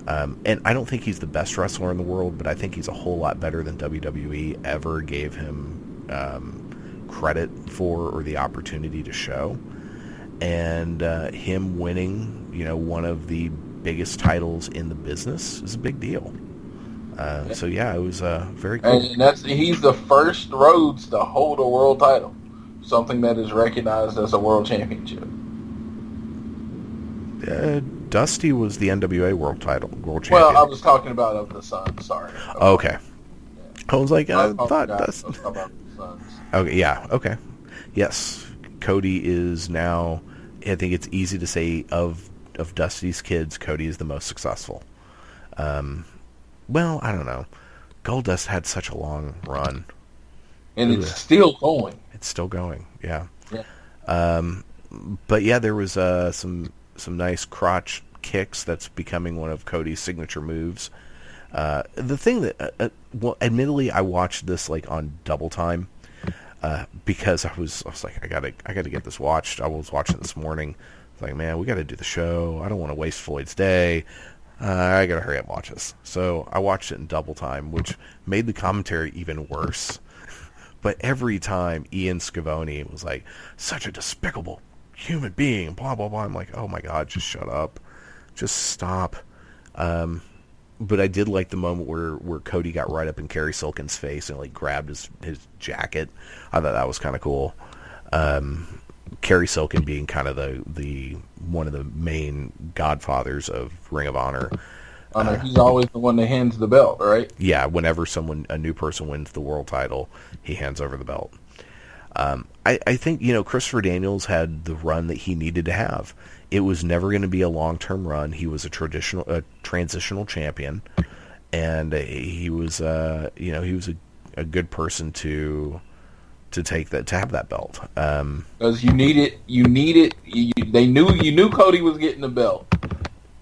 And I don't think he's the best wrestler in the world, but I think he's a whole lot better than WWE ever gave him credit for, or the opportunity to show. And him winning, one of the biggest titles in the business is a big deal. So yeah, it was very cool. And he's the first Rhodes to hold a world title, something that is recognized as a world championship. Dusty was the NWA world champion. Well, I was talking about of the Suns. Sorry. Okay. Yeah. I was like, I thought Dusty. I was talking about the Suns. Okay. Yeah. Okay. Yes. Cody is now. I think it's easy to say of Dusty's kids, Cody is the most successful. Well, I don't know. Goldust had such a long run, and it's still going. It's still going. Yeah. Yeah. But yeah, there was some nice crotch kicks. That's becoming one of Cody's signature moves. The thing that, well, admittedly, I watched this like on double time because I was like, I gotta get this watched. I was watching this morning. It's like, man, we got to do the show. I don't want to waste Floyd's day. I gotta hurry up and watch this. So I watched it in double time, which made the commentary even worse. But every time Ian Scavone was like, such a despicable human being, blah, blah, blah. I'm like, oh my God, just shut up. Just stop. But I did like the moment where Cody got right up in Kerry Silkin's face and like grabbed his jacket. I thought that was kind of cool. Kerry Silkin being kind of the one of the main godfathers of Ring of Honor. He's always the one that hands the belt, right? Yeah, whenever a new person wins the world title, he hands over the belt. I think, Christopher Daniels had the run that he needed to have. It was never going to be a long-term run. He was a transitional champion, and he was, he was a good person to have that belt. Because you knew Cody was getting the belt,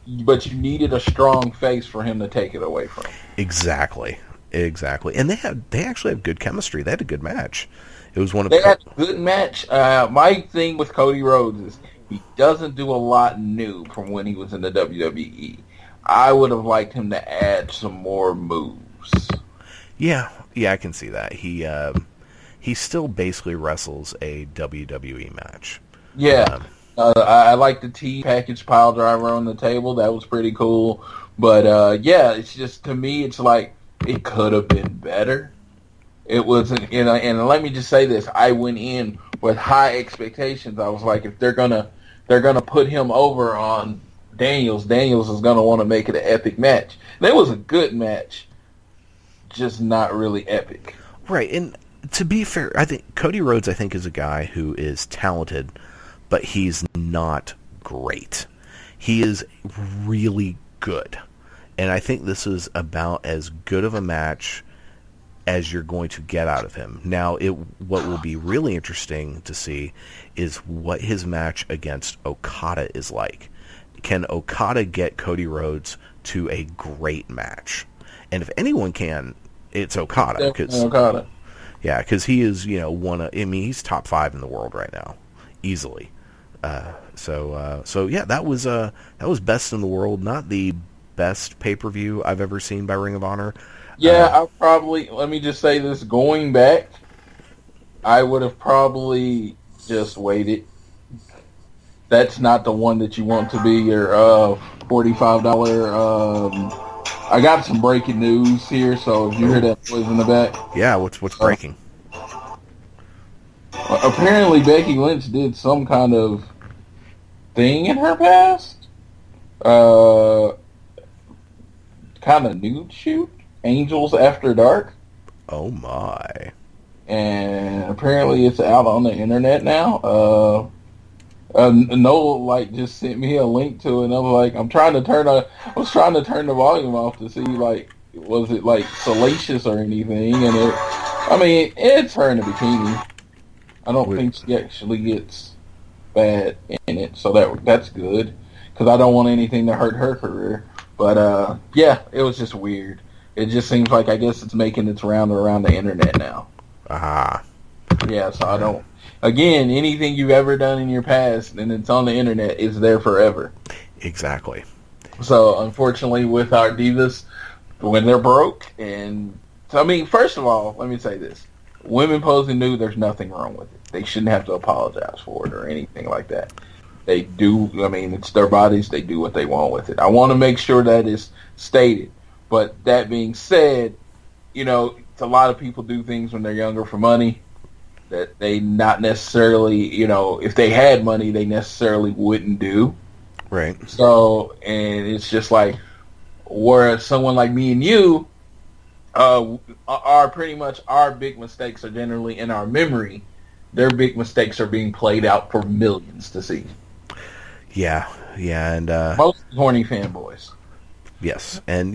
but you needed a strong face for him to take it away from. Exactly. And they actually have good chemistry. They had a good match. It was They had a good match. My thing with Cody Rhodes is he doesn't do a lot new from when he was in the WWE. I would have liked him to add some more moves. Yeah, I can see that. He still basically wrestles a WWE match. Yeah, I like the T package pile driver on the table. That was pretty cool. But yeah, it's just, to me, it's like it could have been better. It wasn't, and let me just say this: I went in with high expectations. I was like, if they're gonna put him over on Daniels is gonna want to make it an epic match. And it was a good match, just not really epic. Right, and to be fair, I think Cody Rhodes, is a guy who is talented, but he's not great. He is really good. And I think this is about as good of a match as you're going to get out of him. Now, what will be really interesting to see is what his match against Okada is like. Can Okada get Cody Rhodes to a great match? And if anyone can, it's Okada. Okada. Yeah, because he is, he's top 5 in the world right now, easily. So yeah, that was best in the world. Not the best pay-per-view I've ever seen by Ring of Honor. Yeah, I probably, let me just say this, going back, I would have probably just waited. That's not the one that you want to be your $45. I got some breaking news here, so if you hear that noise in the back. Yeah, what's breaking? Apparently Becky Lynch did some kind of thing in her past. Kind of nude shoot. Angels After Dark. Oh my. And apparently it's out on the internet now. Noel just sent me a link to it, and I was like, I was trying to turn the volume off to see was it salacious or anything, and it's her in a bikini. I don't think she actually gets bad in it, so that's good, because I don't want anything to hurt her career. But yeah, it was just weird. It just seems like, I guess it's making its round around the internet now. Ah. Yeah, so I don't. Again, anything you've ever done in your past and it's on the internet is there forever. Exactly. So, unfortunately, with our divas, when they're broke, and so, first of all, let me say this. Women posing nude, there's nothing wrong with it. They shouldn't have to apologize for it or anything like that. They do, it's their bodies, they do what they want with it. I want to make sure that is stated. But that being said, a lot of people do things when they're younger for money that they not necessarily, if they had money, they necessarily wouldn't do. Right. So, and it's just like, whereas someone like me and you, are pretty much, our big mistakes are generally in our memory. Their big mistakes are being played out for millions to see. Yeah, and most horny fanboys. Yes, and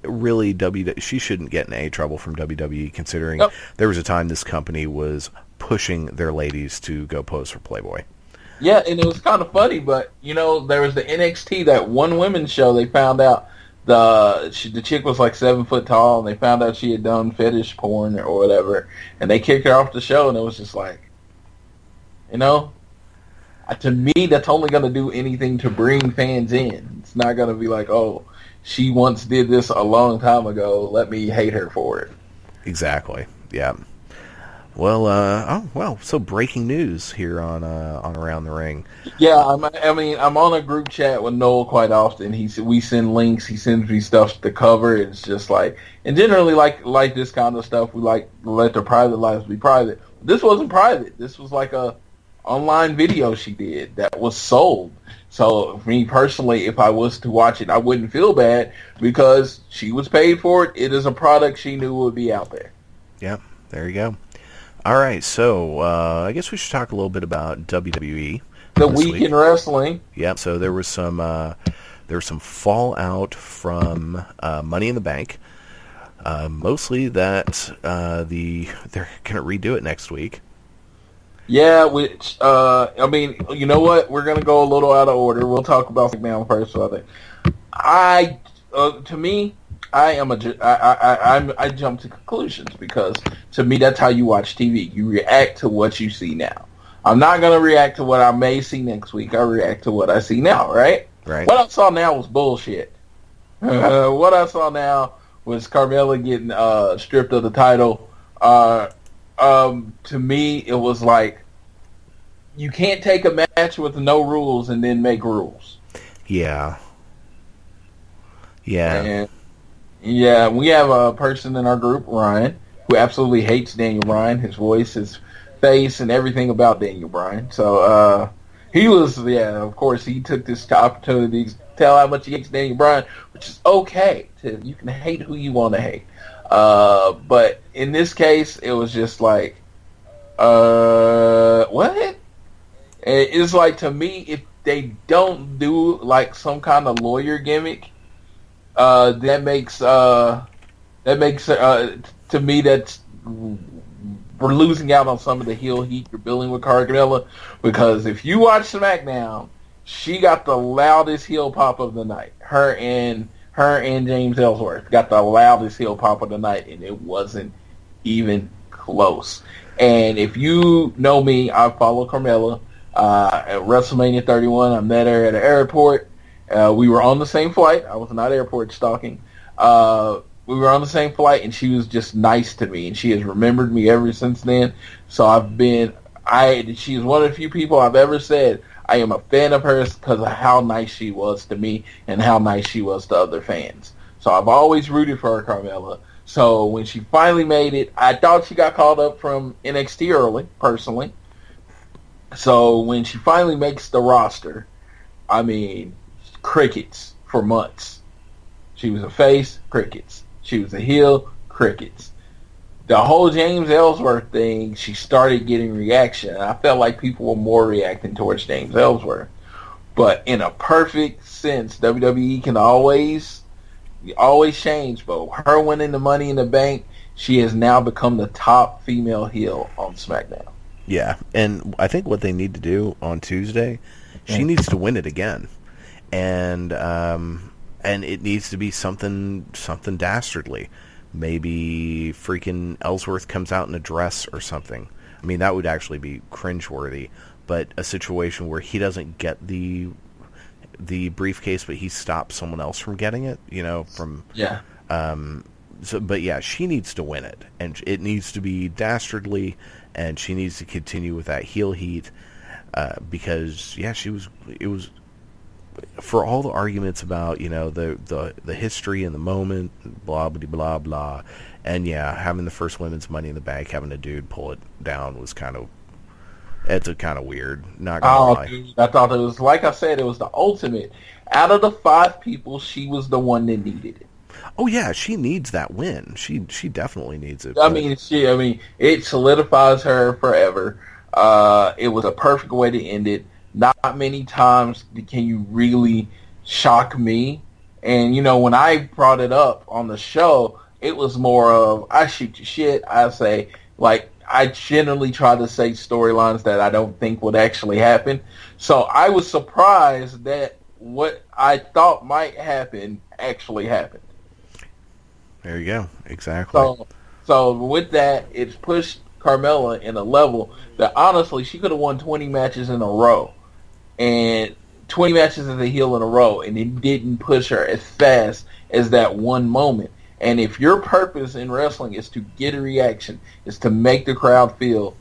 really, she shouldn't get in any trouble from WWE, considering there was a time this company was pushing their ladies to go pose for Playboy. Yeah, and it was kind of funny, but there was the NXT, that one women's show. They found out the chick was 7 foot tall, and they found out she had done fetish porn or whatever, and they kicked her off the show, and it was just like, to me, that's only going to do anything to bring fans in. It's not going to be like, oh, she once did this a long time ago, let me hate her for it. Exactly. Yeah. Well, so breaking news here on Around the Ring. Yeah, I'm on a group chat with Noel quite often. We send links, he sends me stuff to cover. It's just and generally like this kind of stuff, we like to let their private lives be private. This wasn't private. This was a online video she did that was sold. So, for me personally, if I was to watch it, I wouldn't feel bad because she was paid for it. It is a product she knew would be out there. Yep, there you go. All right, so I guess we should talk a little bit about WWE. The week in wrestling. Yep, so there was some fallout from Money in the Bank. Mostly that they're going to redo it next week. Yeah, which, you know what? We're going to go a little out of order. We'll talk about SmackDown first, I think. To me, I jump to conclusions because, to me, that's how you watch TV. You react to what you see now. I'm not going to react to what I may see next week. I react to what I see now, right? Right. What I saw now was bullshit. What I saw now was Carmella getting stripped of the title. To me, it was you can't take a match with no rules and then make rules. Yeah. Yeah. And yeah, we have a person in our group, Ryan, who absolutely hates Daniel Bryan, his voice, his face, and everything about Daniel Bryan. So he was, of course, he took this opportunity to tell how much he hates Daniel Bryan, which is okay. You can hate who you want to hate. But in this case, it was just like, what? It's like, to me, if they don't do like some kind of lawyer gimmick, that makes to me, that's, we're losing out on some of the heel heat you're building with Carmella, because if you watch SmackDown, she got the loudest heel pop of the night. Her and James Ellsworth got the loudest heel pop of the night, and it wasn't even close. And if you know me, I follow Carmella. At WrestleMania 31, I met her at an airport. We were on the same flight. I was not airport stalking. We were on the same flight, and she was just nice to me, and she has remembered me ever since then. So she is one of the few people I've ever said I am a fan of hers because of how nice she was to me and how nice she was to other fans. So I've always rooted for her, Carmella. So when she finally made it, I thought she got called up from NXT early, personally. So when she finally makes the roster, I mean, crickets for months. She was a face, crickets. She was a heel, crickets. The whole James Ellsworth thing, she started getting reaction. And I felt like people were more reacting towards James Ellsworth. But in a perfect sense, WWE can always change. But her winning the Money in the Bank, she has now become the top female heel on SmackDown. Yeah, and I think what they need to do on Tuesday, she needs to win it again, and it needs to be something dastardly. Maybe freaking Ellsworth comes out in a dress or something. I mean, that would actually be cringeworthy. But a situation where he doesn't get the briefcase, but he stops someone else from getting it. But yeah, she needs to win it, and it needs to be dastardly. And she needs to continue with that heel heat, because it was for all the arguments about the history and the moment, blah blah blah blah, and having the first women's Money in the Bank, having a dude pull it down was kind of weird. Not gonna lie. Dude, I thought it was, like I said, it was the ultimate. Out of the 5 people, she was the one that needed it. Oh yeah, she needs that win. She definitely needs it. I mean, it solidifies her forever. It was a perfect way to end it. Not many times can you really shock me. And when I brought it up on the show, it was more of, I shoot your shit. I say, like, I generally try to say storylines that I don't think would actually happen. So I was surprised that what I thought might happen actually happened. There you go. Exactly. So with that, it's pushed Carmella in a level that, honestly, she could have won 20 matches in a row. And 20 matches as a heel in a row, and it didn't push her as fast as that one moment. And if your purpose in wrestling is to get a reaction, is to make the crowd feel,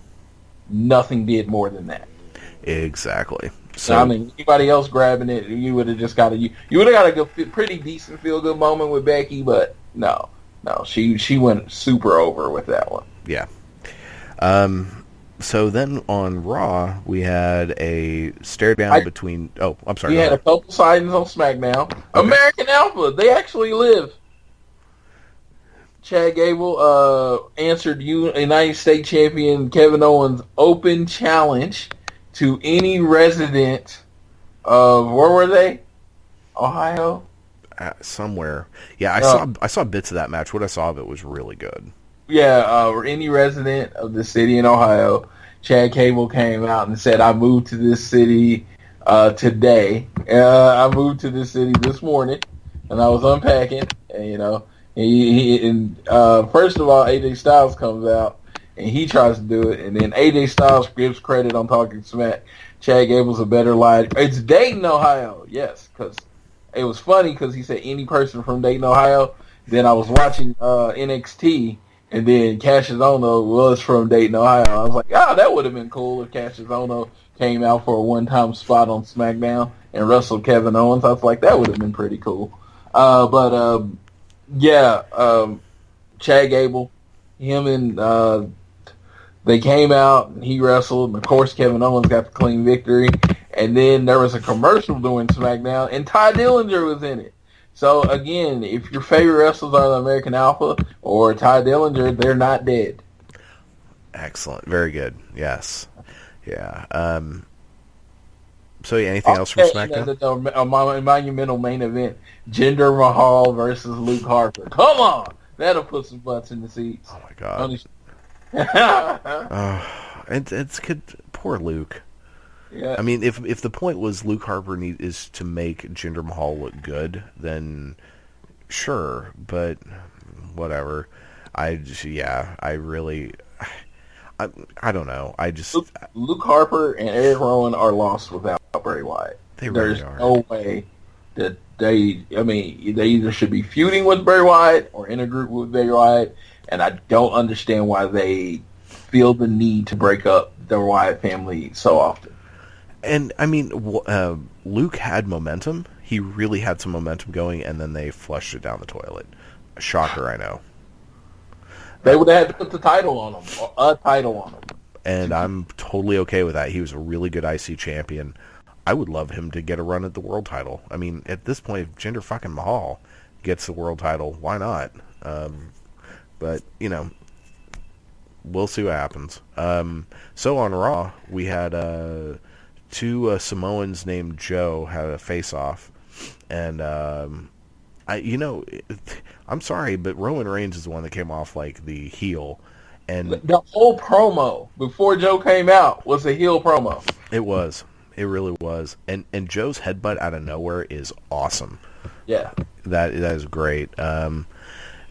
nothing did more than that. Exactly. So I mean, anybody else grabbing it, you would have just got you would have got a pretty decent feel good moment with Becky, but no, she went super over with that one. Yeah. So then on Raw, we had a stare down between. Oh, I'm sorry. We had a couple sightings on SmackDown. Okay. American Alpha, they actually live. Chad Gable answered United States Champion Kevin Owens' open challenge to any resident of, where were they? Ohio? Somewhere. Yeah, I saw bits of that match. What I saw of it was really good. Yeah, or any resident of the city in Ohio. Chad Gable came out and said, I moved to this city today. I moved to this city this morning, and I was unpacking, and first of all, AJ Styles comes out, and he tries to do it, and then AJ Styles gives credit on Talking Smack. Chad Gable's a better lie. It's Dayton, Ohio, yes, because it was funny because he said any person from Dayton, Ohio. Then I was watching NXT, And then Cassius Ohno was from Dayton, Ohio. I was like, that would have been cool if Cassius Ohno came out for a one-time spot on SmackDown and wrestled Kevin Owens. I was like, that would have been pretty cool. Chad Gable, him and they came out and he wrestled. And of course, Kevin Owens got the clean victory. And then there was a commercial doing SmackDown, and Ty Dillinger was in it. So again, if your favorite wrestlers are the American Alpha or Ty Dillinger, they're not dead. Excellent. Very good. Yes. Yeah. So anything else from SmackDown? A monumental main event: Jinder Mahal versus Luke Harper. Come on, that'll put some butts in the seats. Oh my god. It's good. Poor Luke. Yeah. I mean, if the point was Luke Harper is to make Jinder Mahal look good, then sure, but whatever. I don't know. Luke Harper and Eric Rowan are lost without Bray Wyatt. There's no way that they either should be feuding with Bray Wyatt or in a group with Bray Wyatt, and I don't understand why they feel the need to break up the Wyatt family so often. And, I mean, Luke had momentum. He really had some momentum going, and then they flushed it down the toilet. A shocker, I know. They would have had to put the title on him, or a title on him. And I'm totally okay with that. He was a really good IC champion. I would love him to get a run at the world title. I mean, at this point, if Jinder fucking Mahal gets the world title, why not? But, we'll see what happens. So on Raw, we had two Samoans named Joe had a face-off, and I'm sorry, but Roman Reigns is the one that came off like the heel, and the whole promo before Joe came out was a heel promo. It really was, and Joe's headbutt out of nowhere is awesome. Yeah, that is great. And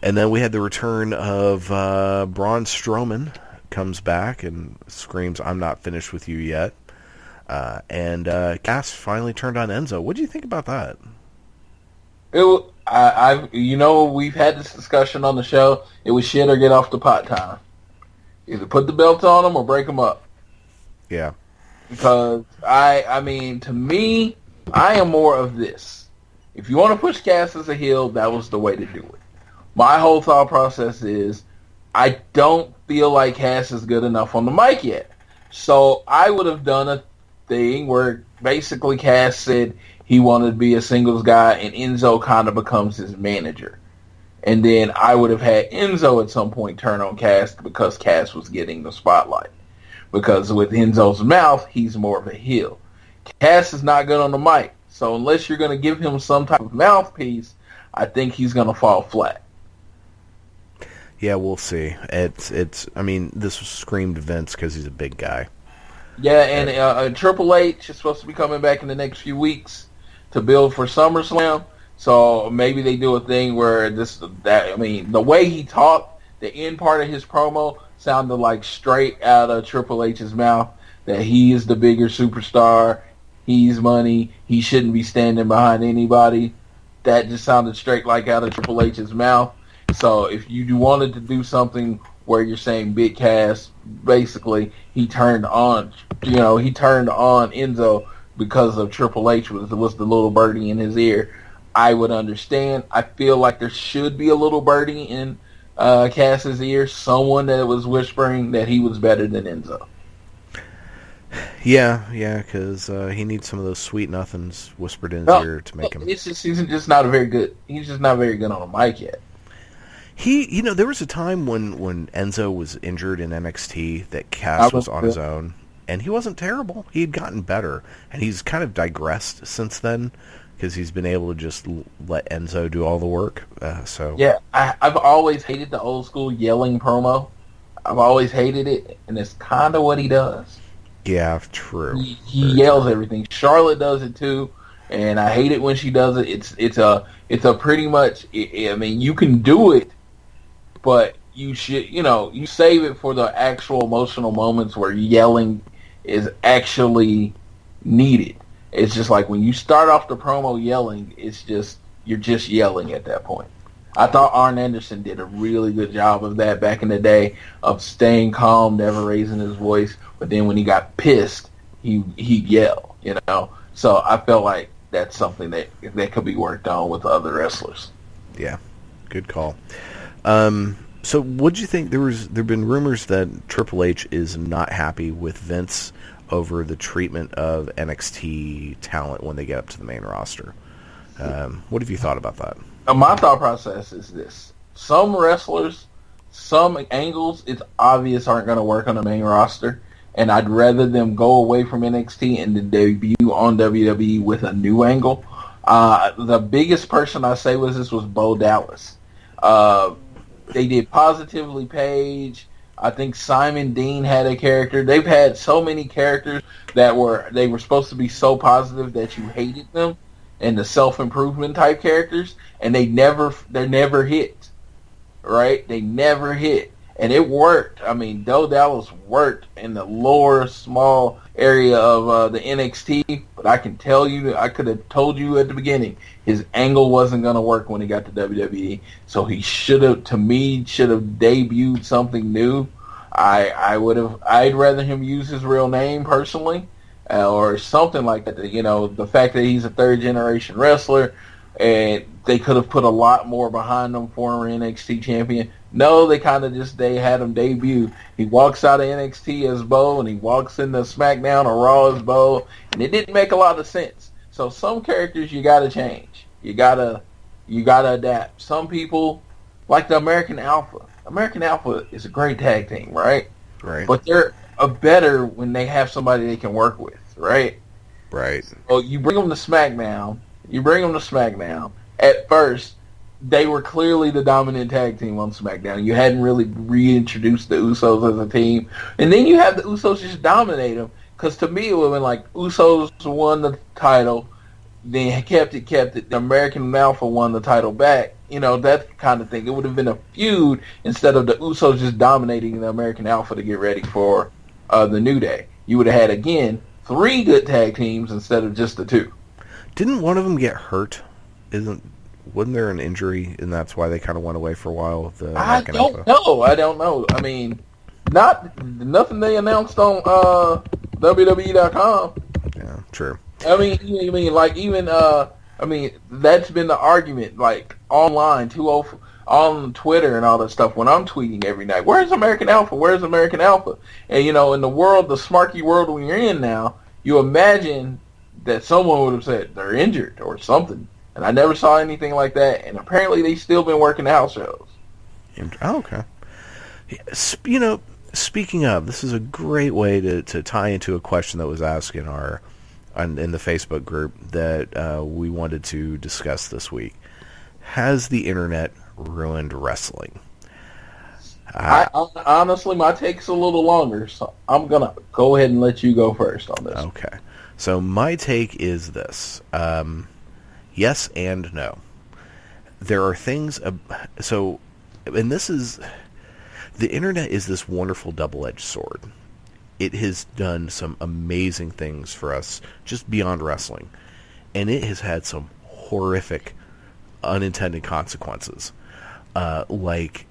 then we had the return of Braun Strowman comes back and screams, "I'm not finished with you yet." And Cass finally turned on Enzo. What do you think about that? We've had this discussion on the show. It was shit or get off the pot time. Either put the belt on them or break them up. Yeah. Because to me, I am more of this. If you want to push Cass as a heel, that was the way to do it. My whole thought process is, I don't feel like Cass is good enough on the mic yet. So I would have done a thing where basically Cass said he wanted to be a singles guy and Enzo kind of becomes his manager. And then I would have had Enzo at some point turn on Cass because Cass was getting the spotlight. Because with Enzo's mouth, he's more of a heel. Cass is not good on the mic. So unless you're going to give him some type of mouthpiece, I think he's going to fall flat. Yeah, we'll see. This was screamed Vince because he's a big guy. Yeah, and Triple H is supposed to be coming back in the next few weeks to build for SummerSlam. So maybe they do a thing where the way he talked, the end part of his promo sounded like straight out of Triple H's mouth, that he is the bigger superstar, he's money, he shouldn't be standing behind anybody. That just sounded straight like out of Triple H's mouth. So if you wanted to do something where you're saying Big Cass, basically he turned on Enzo because of Triple H was the little birdie in his ear. I would understand. I feel like there should be a little birdie in Cass's ear, someone that was whispering that he was better than Enzo. Yeah, because he needs some of those sweet nothings whispered in his ear to make him. He's just not very good. He's just not very good on a mic yet. There was a time when Enzo was injured in NXT that Cass was on his own, and he wasn't terrible. He had gotten better, and he's kind of digressed since then because he's been able to just let Enzo do all the work. Yeah, I've always hated the old school yelling promo. I've always hated it, and it's kind of what he does. Yeah, true. He yells everything. Charlotte does it too, and I hate it when she does it. It's a pretty much. You can do it, but you should, you save it for the actual emotional moments where yelling is actually needed. It's just like when you start off the promo yelling, you're just yelling at that point. I thought Arn Anderson did a really good job of that back in the day, of staying calm, never raising his voice. But then when he got pissed, he yelled, So I felt like that's something that could be worked on with other wrestlers. Yeah, good call. So what do you think? There've been rumors that Triple H is not happy with Vince over the treatment of NXT talent when they get up to the main roster. What have you thought about that? My thought process is this. Some wrestlers, some angles, it's obvious aren't going to work on the main roster, and I'd rather them go away from NXT and then debut on WWE with a new angle. The biggest person I say was Bo Dallas. They did Positively Page. I think Simon Dean had a character. They've had so many characters that were supposed to be so positive that you hated them, and the self-improvement type characters, and they never hit, right? They never hit, and it worked. I mean, Bo Dallas worked in the lower small area of the NXT, but I can tell you, I could have told you at the beginning, his angle wasn't going to work when he got to WWE, so he should have debuted something new. I'd rather him use his real name personally, or something like that. The fact that he's a third-generation wrestler, and they could have put a lot more behind him, former NXT champion. No, they had him debut. He walks out of NXT as Bo, and he walks into SmackDown or Raw as Bo, and it didn't make a lot of sense. So some characters you got to change. You gotta adapt. Some people, like the American Alpha. American Alpha is a great tag team, right? Right. But they're better when they have somebody they can work with, right? Right. Well, you bring them to SmackDown. At first, they were clearly the dominant tag team on SmackDown. You hadn't really reintroduced the Usos as a team. And then you have the Usos just dominate them. Because to me, it would have been like Usos won the title, then kept it. The American Alpha won the title back. That kind of thing. It would have been a feud instead of the Usos just dominating the American Alpha to get ready for the New Day. You would have had, again, 3 good tag teams instead of just the 2. Didn't one of them get hurt? Wasn't there an injury, and that's why they kind of went away for a while? I don't know. I mean, nothing they announced on WWE.com. Yeah, true. I mean, that's been the argument, like, online, on Twitter and all that stuff, when I'm tweeting every night. Where's American Alpha? Where's American Alpha? And, in the world, the smarky world we're in now, you imagine that someone would have said they're injured or something. And I never saw anything like that. And apparently they've still been working the house shows. Oh, okay. Speaking of, this is a great way to tie into a question that was asked in the Facebook group that we wanted to discuss this week. Has the internet ruined wrestling? Honestly, my take's a little longer, so I'm going to go ahead and let you go first on this. Okay. So my take is this. Yes and no. There are things... the internet is this wonderful double-edged sword. It has done some amazing things for us just beyond wrestling. And it has had some horrific unintended consequences. Like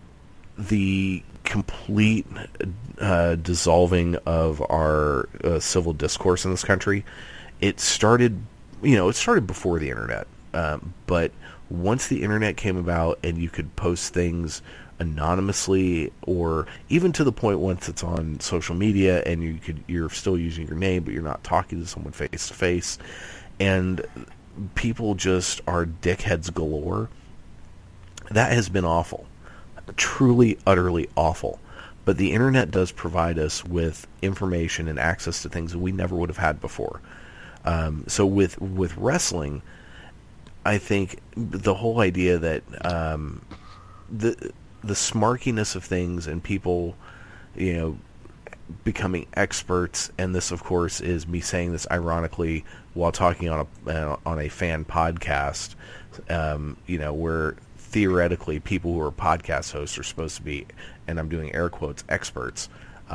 the complete dissolving of our civil discourse in this country. It started before the internet. But once the internet came about and you could post things anonymously, or even to the point once it's on social media and you're still using your name, but you're not talking to someone face to face, and people just are dickheads galore. That has been awful. Truly, utterly awful. But the internet does provide us with information and access to things that we never would have had before. So with wrestling, I think the whole idea that the smarkiness of things and people, becoming experts, and this, of course, is me saying this ironically while talking on a fan podcast, where theoretically people who are podcast hosts are supposed to be, and I'm doing air quotes, experts,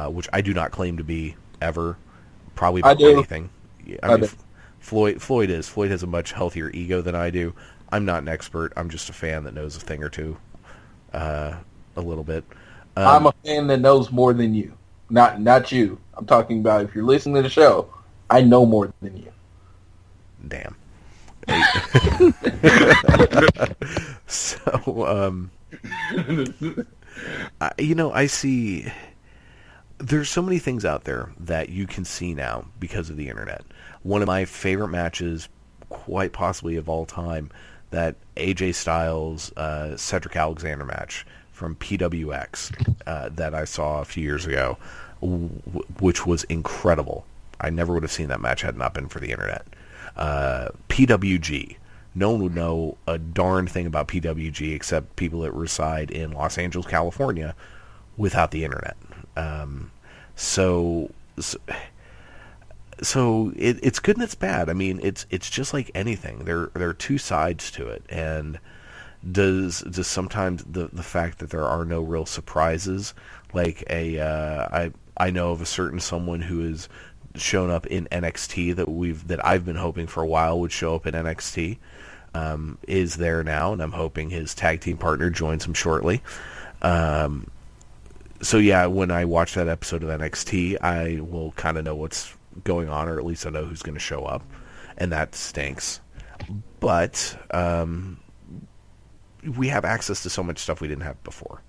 which I do not claim to be ever, probably about anything. I mean, Floyd has a much healthier ego than I do. I'm not an expert. I'm just a fan that knows a thing or two, a little bit. I'm a fan that knows more than you. Not you. I'm talking about if you're listening to the show, I know more than you. Damn. So, I see there's so many things out there that you can see now because of the internet. One of my favorite matches, quite possibly of all time, that AJ Styles Cedric Alexander match from PWX that I saw a few years ago, which was incredible. I never would have seen that match had it not been for the internet. PWG. No one would know a darn thing about PWG except people that reside in Los Angeles, California, without the internet. So it's good and it's bad. I mean, it's just like anything. There are two sides to it, and does sometimes the fact that there are no real surprises, like I know of a certain someone who has shown up in NXT that I've been hoping for a while would show up in NXT, is there now, and I'm hoping his tag team partner joins him shortly. So yeah, when I watch that episode of NXT, I will kind of know what's going on, or at least I know who's going to show up, and that stinks. But we have access to so much stuff we didn't have before,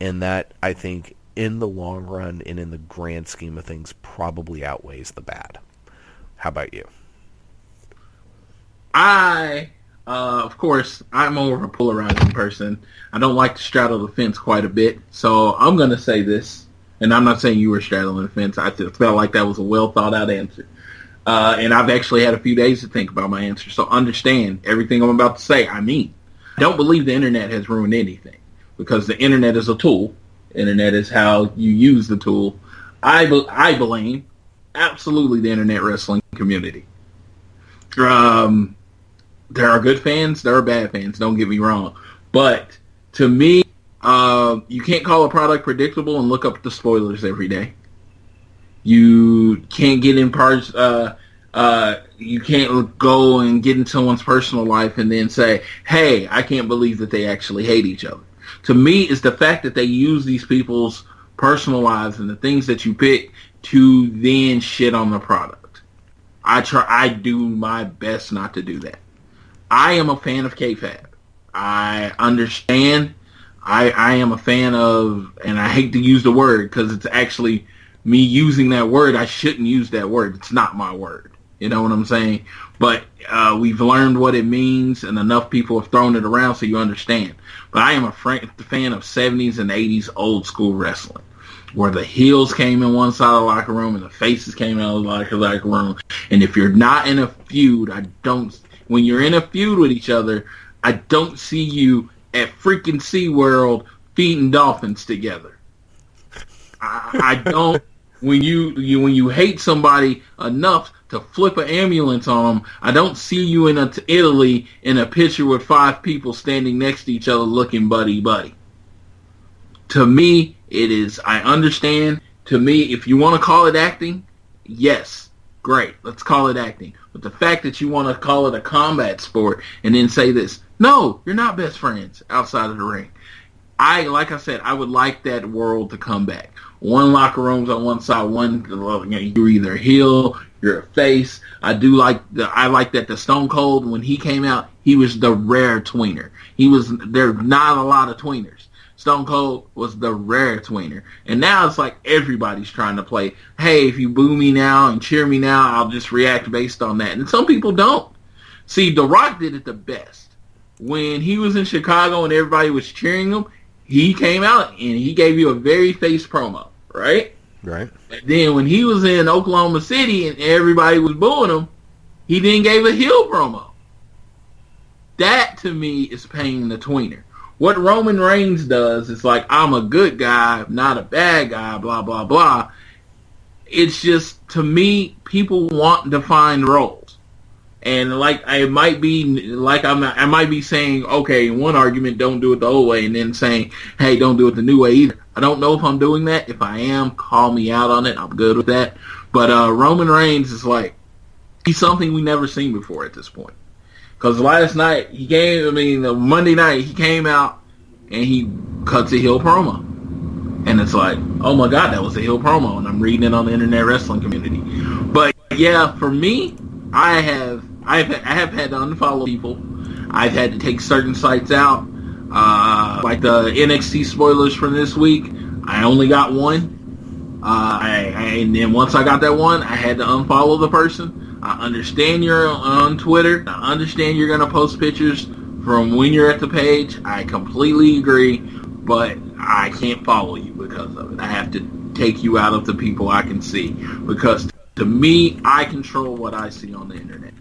and that, I think, in the long run and in the grand scheme of things, probably outweighs the bad. How about you? Of course, I'm more of a polarizing person. I don't like to straddle the fence quite a bit, so I'm going to say this, and I'm not saying you were straddling the fence. I just felt like that was a well thought out answer. And I've actually had a few days to think about my answer, so understand everything I'm about to say. I don't believe the internet has ruined anything, because the internet is a tool. Internet is how you use the tool. I blame absolutely the internet wrestling community. There are good fans, there are bad fans, don't get me wrong. But to me, you can't call a product predictable and look up the spoilers every day. You can't get in parts, you can't go and get into someone's personal life and then say, hey, I can't believe that they actually hate each other. To me, it's the fact that they use these people's personal lives and the things that you pick to then shit on the product. I do my best not to do that. I am a fan of kayfabe. I understand. I am a fan of, and I hate to use the word because it's actually me using that word. I shouldn't use that word. It's not my word. You know what I'm saying? But we've learned what it means, and enough people have thrown it around so you understand. But I am a fan of 70s and 80s old school wrestling, where the heels came in one side of the locker room and the faces came out of the locker room. And if you're not in a feud, when you're in a feud with each other, I don't see you at freaking SeaWorld feeding dolphins together. I don't. When you hate somebody enough to flip an ambulance on them, I don't see you in Italy in a picture with 5 people standing next to each other looking buddy-buddy. To me, it is, I understand. To me, if you want to call it acting, yes, great, let's call it acting. But the fact that you want to call it a combat sport and then say this, no, you're not best friends outside of the ring. Like I said, I would like that world to come back. One locker room's on one side, you're either a heel, you're a face. I like that the Stone Cold, when he came out, he was the rare tweener. There's not a lot of tweeners. Stone Cold was the rare tweener. And now it's like everybody's trying to play, hey, if you boo me now and cheer me now, I'll just react based on that. And some people don't. See, The Rock did it the best. When he was in Chicago and everybody was cheering him, he came out and he gave you a very face promo, right? Right. Then when he was in Oklahoma City and everybody was booing him, he then gave a heel promo. That, to me, is paying the tweener. What Roman Reigns does is like, I'm a good guy, not a bad guy, blah, blah, blah. It's just, to me, people want defined roles. And like I might be saying, okay, in one argument, don't do it the old way, and then saying, hey, don't do it the new way either. I don't know if I'm doing that. If I am, call me out on it. I'm good with that. But Roman Reigns is like, he's something we've never seen before at this point. Because last night, Monday night, he came out and he cuts a heel promo. And it's like, oh my God, that was a heel promo. And I'm reading it on the internet wrestling community. But yeah, for me, I have had to unfollow people. I've had to take certain sites out. Like the NXT spoilers from this week, I only got one. And then once I got that one, I had to unfollow the person. I understand you're on Twitter. I understand you're going to post pictures from when you're at the page. I completely agree, but I can't follow you because of it. I have to take you out of the people I can see, because to me, I control what I see on the internet.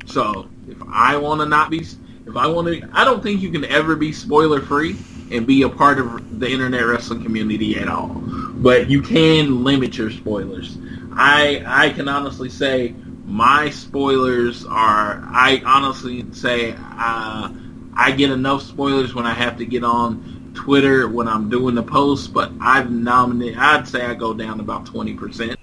So if I want to not be, I don't think you can ever be spoiler free and be a part of the internet wrestling community at all. But you can limit your spoilers. I can honestly say my spoilers are, I get enough spoilers when I have to get on Twitter when I'm doing the posts, but I'd say I go down about 20%.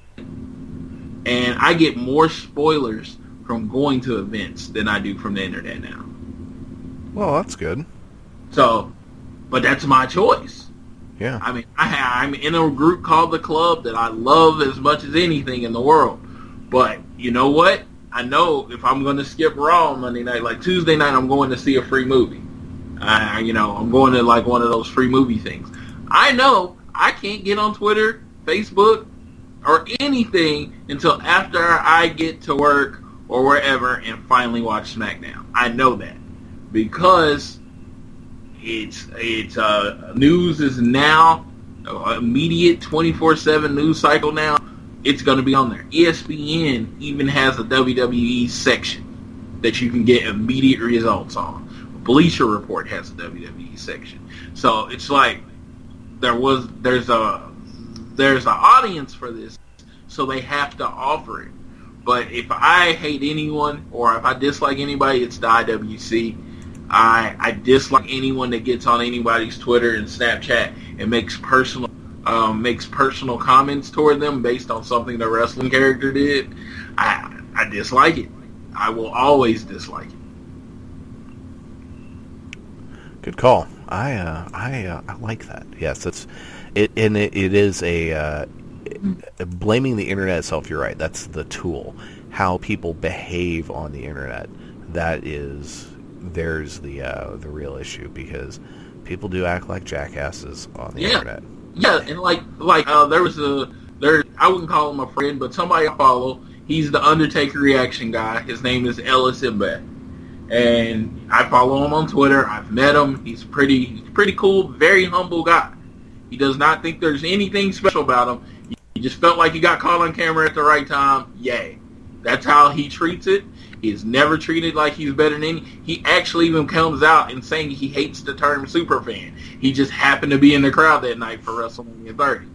And I get more spoilers from going to events than I do from the internet now. Well, that's good. So, but that's my choice. Yeah. I mean, I'm in a group called The Club that I love as much as anything in the world. But you know what? I know if I'm going to skip Raw on Monday night, like Tuesday night, I'm going to see a free movie. I'm going to like one of those free movie things. I know I can't get on Twitter, Facebook, or anything until after I get to work or wherever and finally watch SmackDown. I know that because it's news is now immediate 24/7 news cycle now. It's going to be on there. ESPN even has a WWE section that you can get immediate results on. Bleacher Report has a WWE section. So it's like there's an audience for this, so they have to offer it. But if I hate anyone or if I dislike anybody, it's the IWC. I dislike anyone that gets on anybody's Twitter and Snapchat and makes personal comments toward them based on something the wrestling character did. I dislike it. I will always dislike it. Good call. I like that. Yes, it is a blaming the internet itself. You're right. That's the tool. How people behave on the internet. There's the real issue, because people do act like jackasses on the internet. Yeah, and like I wouldn't call him a friend, but somebody I follow. He's the Undertaker reaction guy. His name is Ellis Ibet. And I follow him on Twitter. I've met him. He's pretty cool, very humble guy. He does not think there's anything special about him. He just felt like he got caught on camera at the right time. Yay. That's how he treats it. He's never treated like he's better than any. He actually even comes out and saying he hates the term superfan. He just happened to be in the crowd that night for WrestleMania 30.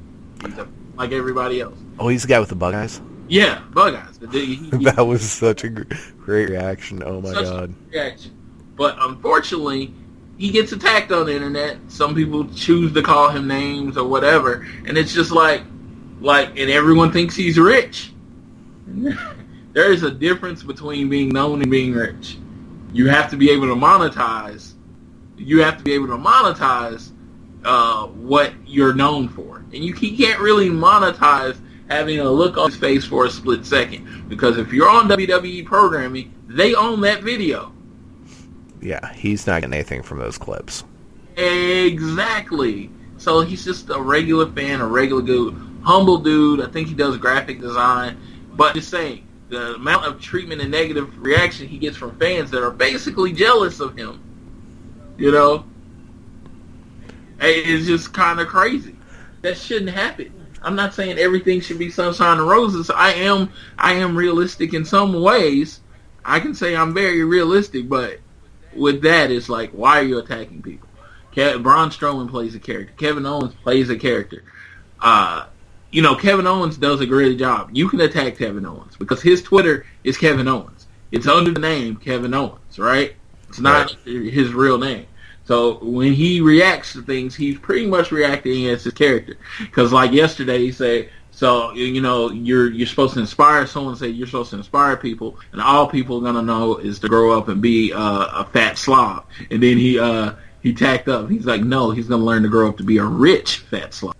He's like everybody else. Oh, he's the guy with the bug eyes? Yeah, bug eyes. That was such a great reaction. Oh my God. Reaction. But unfortunately, he gets attacked on the internet. Some people choose to call him names or whatever, and it's just like, and everyone thinks he's rich. There is a difference between being known and being rich. You have to be able to monetize. What you're known for, and he can't really monetize having a look on his face for a split second, because if you're on WWE programming, they own that video. Yeah, he's not getting anything from those clips. Exactly. So he's just a regular fan, a regular dude, humble dude. I think he does graphic design, but just saying, the amount of treatment and negative reaction he gets from fans that are basically jealous of him, it's just kind of crazy. That shouldn't happen. I'm not saying everything should be sunshine and roses. I am realistic in some ways. I can say I'm very realistic, but with that, it's like, why are you attacking people? Braun Strowman plays a character. Kevin Owens plays a character. Kevin Owens does a great job. You can attack Kevin Owens because his Twitter is Kevin Owens. It's under the name Kevin Owens, right? It's not his real name. So when he reacts to things, he's pretty much reacting as his character. Because like yesterday, he said, So, you're supposed to inspire someone. Say you're supposed to inspire people, and all people are gonna know is to grow up and be a fat slob. And then he tacked up. He's like, no, he's gonna learn to grow up to be a rich fat slob.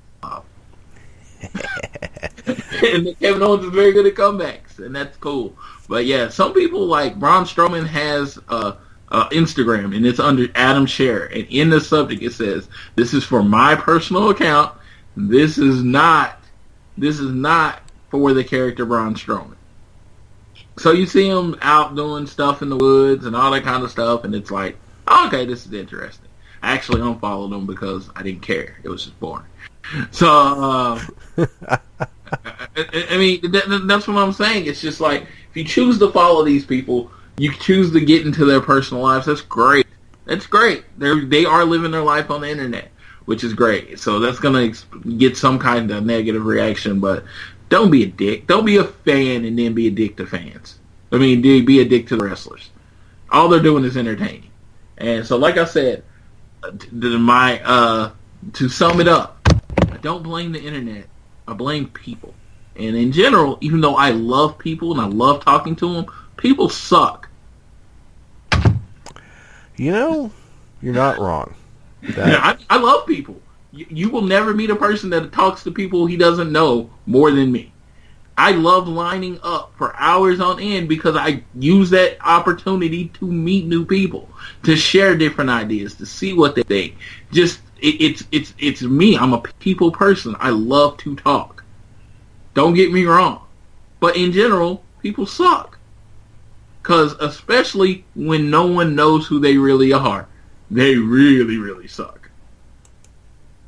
And Kevin Owens is very good at comebacks, and that's cool. But yeah, some people like Braun Strowman has Instagram, and it's under Adam Scher, and in the subject it says, "This is for my personal account. This is not for the character Braun Strowman." So you see him out doing stuff in the woods and all that kind of stuff, and it's like, oh, okay, this is interesting. I actually unfollowed him because I didn't care. It was just boring. So, I mean, that's what I'm saying. It's just like, if you choose to follow these people, you choose to get into their personal lives, that's great. That's great. They are living their life on the internet, which is great. So that's going to get some kind of negative reaction, but don't be a dick. Don't be a fan and then be a dick to fans. I mean, be a dick to the wrestlers. All they're doing is entertaining. And so, like I said, to sum it up, I don't blame the internet. I blame people. And in general, even though I love people and I love talking to them, people suck. You're not wrong. I love people. You will never meet a person that talks to people he doesn't know more than me. I love lining up for hours on end because I use that opportunity to meet new people, to share different ideas, to see what they think. It's me. I'm a people person. I love to talk. Don't get me wrong. But in general, people suck. Because especially when no one knows who they really are, they really, really suck.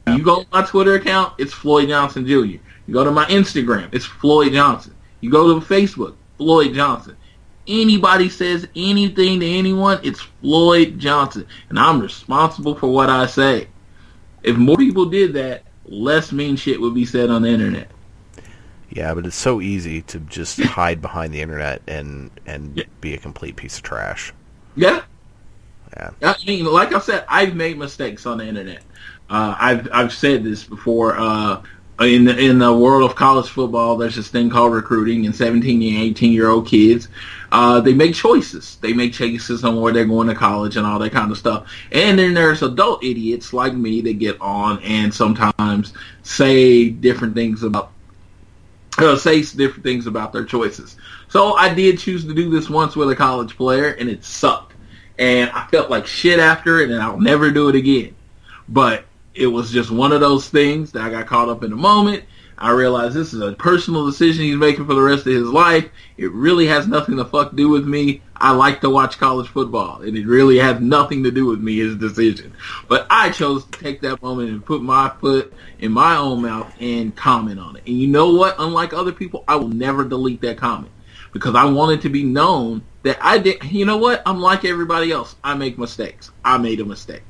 You go to my Twitter account, it's Floyd Johnson Jr. You go to my Instagram, it's Floyd Johnson. You go to Facebook, Floyd Johnson. Anybody says anything to anyone, it's Floyd Johnson. And I'm responsible for what I say. If more people did that, less mean shit would be said on the internet. Yeah, but it's so easy to just hide behind the internet and be a complete piece of trash. Yeah. Yeah. I mean, like I said, I've made mistakes on the internet. I've said this before. In the world of college football, there's this thing called recruiting, and 17 and 18-year-old kids, they make choices. They make choices on where they're going to college and all that kind of stuff. And then there's adult idiots like me that get on and sometimes say different things about their choices. So I did choose to do this once with a college player, and it sucked. And I felt like shit after it, and I'll never do it again. But it was just one of those things that I got caught up in the moment. I realized this is a personal decision he's making for the rest of his life. It really has nothing to do with me. I like to watch college football, and it really has nothing to do with me, his decision. But I chose to take that moment and put my foot in my own mouth and comment on it. And you know what? Unlike other people, I will never delete that comment because I want it to be known that I did. You know what? I'm like everybody else. I make mistakes. I made a mistake.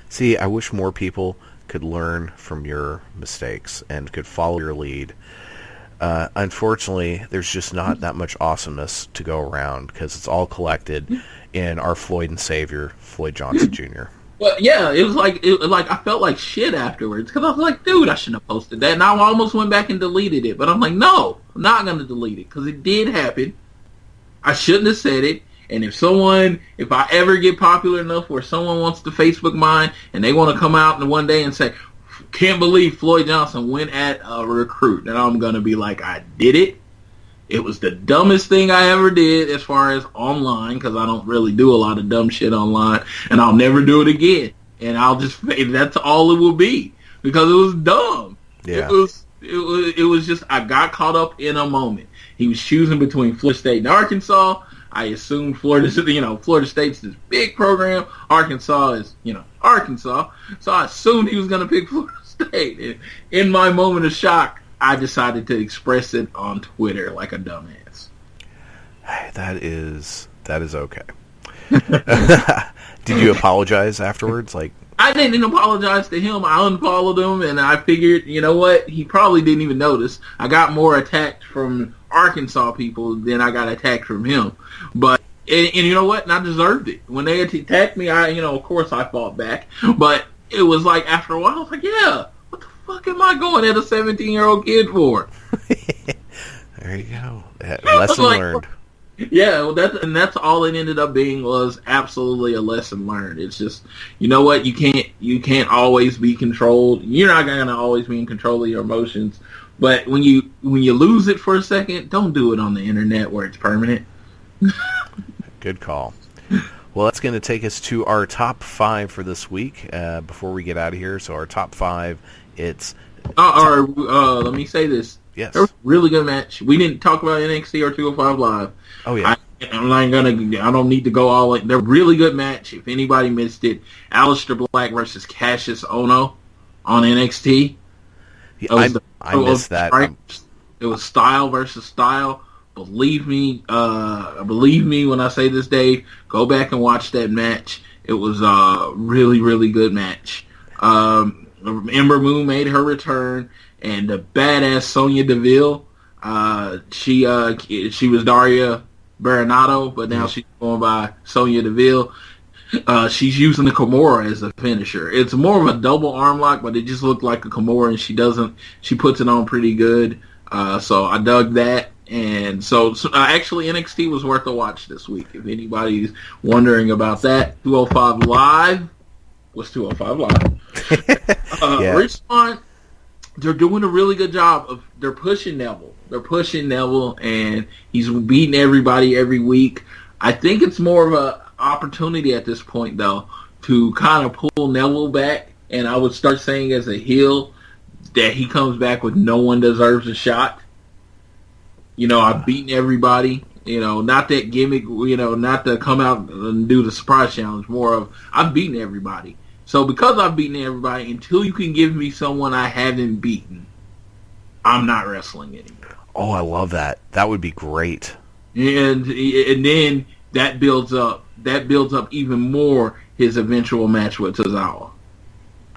See, I wish more people could learn from your mistakes and could follow your lead. Unfortunately, there's just not that much awesomeness to go around because it's all collected in our Floyd and Savior, Floyd Johnson Jr. Well, yeah, it was like I felt like shit afterwards because I was like, dude, I shouldn't have posted that. And I almost went back and deleted it, but I'm like, no, I'm not going to delete it because it did happen. I shouldn't have said it. And if I ever get popular enough where someone wants to Facebook mine and they want to come out and one day and say, can't believe Floyd Johnson went at a recruit, and I'm going to be like, I did it. It was the dumbest thing I ever did as far as online because I don't really do a lot of dumb shit online, and I'll never do it again. And I'll just that's all it will be because it was dumb. Yeah. It was just I got caught up in a moment. He was choosing between Florida State and Arkansas. I assumed Florida State's this big program. Arkansas is, Arkansas. So I assumed he was going to pick Florida State. And in my moment of shock, I decided to express it on Twitter like a dumbass. That is okay. Did you apologize afterwards? I didn't apologize to him. I unfollowed him, and I figured, you know what? He probably didn't even notice. I got more attacked from Arkansas people than I got attacked from him. But and you know what? And I deserved it. When they attacked me, of course I fought back. But it was like after a while, I was like, yeah, what the fuck am I going at a 17-year-old kid for? There you go. Lesson learned. Yeah, well, that's all it ended up being, was absolutely a lesson learned. It's just, you know what, you can't always be controlled. You're not gonna always be in control of your emotions. But when you lose it for a second, don't do it on the internet where it's permanent. Good call. Well, that's going to take us to our top 5 for this week. Before we get out of here, so our top 5, it's. Let me say this. Yes. There was a really good match. We didn't talk about NXT or 205 Live. Oh yeah. I don't need to go all in. They're a really good match. If anybody missed it, Aleister Black versus Cassius Ohno on NXT. Yeah, I missed that. It was style versus style. Believe me when I say this, Dave. Go back and watch that match. It was a really, really good match. Ember Moon made her return, and the badass Sonya Deville. She was Daria Baronato, but now she's going by Sonya Deville. She's using the Kimura as a finisher. It's more of a double arm lock, but it just looked like a Kimura, and she puts it on pretty good. So I dug that. And so actually NXT was worth a watch this week. If anybody's wondering about that, 205 Live was 205 Live. Yeah. Respawn, they're doing a really good job they're pushing Neville. They're pushing Neville, and he's beating everybody every week. I think it's more of a opportunity at this point, though, to kind of pull Neville back. And I would start saying as a heel that he comes back with no one deserves a shot. I've beaten everybody. Not that gimmick, not to come out and do the surprise challenge. More of, I've beaten everybody. So because I've beaten everybody, until you can give me someone I haven't beaten, I'm not wrestling anymore. Oh, I love that. That would be great. And then that builds up even more his eventual match with Tozawa.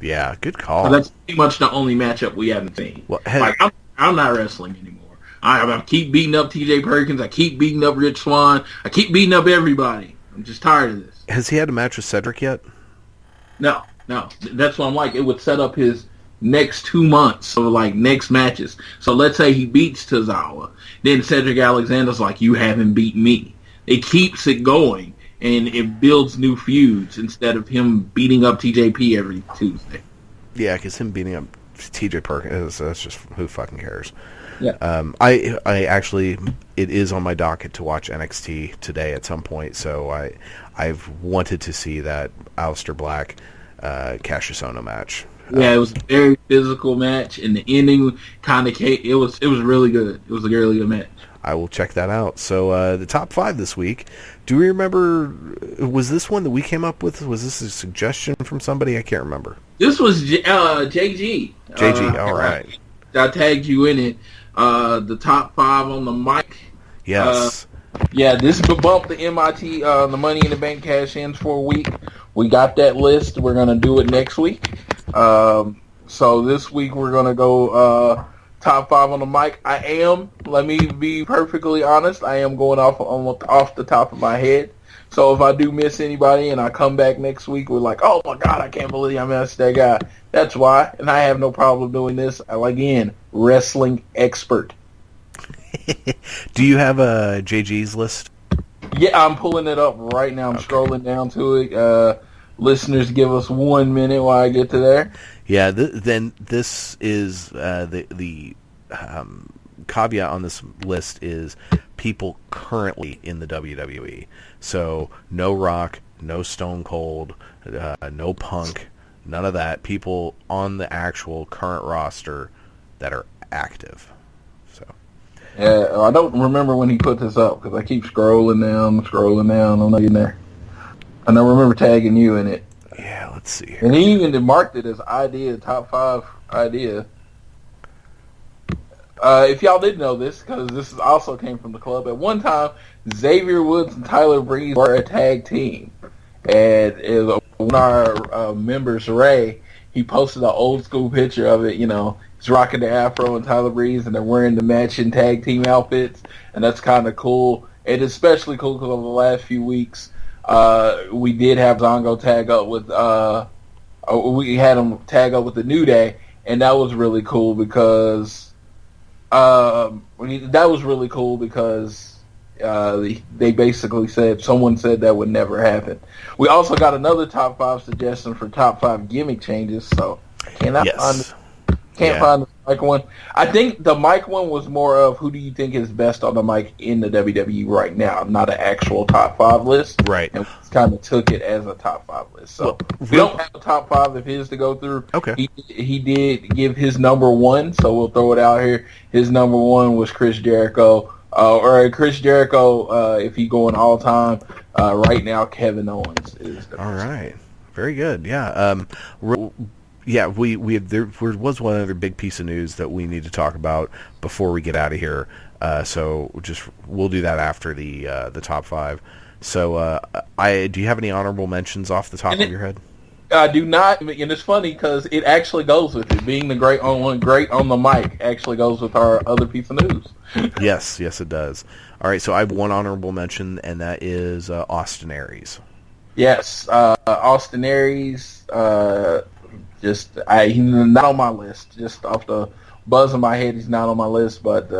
Yeah, good call. So that's pretty much the only matchup we haven't seen. Well, I'm not wrestling anymore. I keep beating up TJ Perkins. I keep beating up Rich Swann. I keep beating up everybody. I'm just tired of this. Has he had a match with Cedric yet? No. That's what I'm like. It would set up his next 2 months of next matches. So let's say he beats Tozawa. Then Cedric Alexander's like, you haven't beat me. It keeps it going, and it builds new feuds instead of him beating up TJP every Tuesday. Yeah, because him beating up TJ Perkins, that's just, who fucking cares? Yeah. I actually, it is on my docket to watch NXT today at some point, so I've wanted to see that Aleister Black Cassius Ohno match. Yeah, it was a very physical match, and the ending kind of came. It was really good. It was a really good match. I will check that out. So the top 5 this week. Do we remember? Was this one that we came up with? Was this a suggestion from somebody? I can't remember. This was JG. JG. All right. I tagged you in it. The top 5 on the mic. Yes. This bumped the MIT, the Money in the Bank cash-ins for a week. We got that list. We're going to do it next week. So this week we're going to go top 5 on the mic. Let me be perfectly honest, I am going off the top of my head. So if I do miss anybody and I come back next week with oh my God, I can't believe I missed that guy. That's why. And I have no problem doing this. Again, wrestling expert. Do you have a JG's list? Yeah, I'm pulling it up right now. I'm scrolling down to it. Listeners, give us 1 minute while I get to there. Yeah, then this is the caveat on this list is people currently in the WWE. So no Rock, no Stone Cold, no Punk, none of that. People on the actual current roster that are active. So yeah, I don't remember when he put this up because I keep scrolling down. I'm not getting there. And I remember tagging you in it. Yeah, let's see here. And he even marked it as top 5 idea. If y'all didn't know this, because this also came from the club, at one time, Xavier Woods and Tyler Breeze were a tag team. And one of our members, Ray, he posted an old school picture of it, he's rocking the afro and Tyler Breeze, and they're wearing the matching tag team outfits, and that's kind of cool. And it's especially cool because over the last few weeks, we did have Zongo tag up with, we had him tag up with the New Day, and that was really cool because they basically said someone said that would never happen. We also got another top 5 suggestion for top 5 gimmick changes. So find the mic one. I think the mic one was more of who do you think is best on the mic in the WWE right now, not an actual top 5 list. Right. And we kind of took it as a top 5 list. So we don't have a top 5 of his to go through. Okay. He did give his number 1, so we'll throw it out here. His number 1 was Chris Jericho. If he going all time, right now Kevin Owens is the all right. Very good. Yeah. There was one other big piece of news that we need to talk about before we get out of here. So we'll do that after the top 5. So do you have any honorable mentions off the top of your head? I do not, and it's funny because it actually goes with it. Being the great on the mic actually goes with our other piece of news. Yes, it does. All right, so I have one honorable mention, and that is Austin Aries. Yes, Austin Aries. He's not on my list. Just off the buzz of my head, he's not on my list. But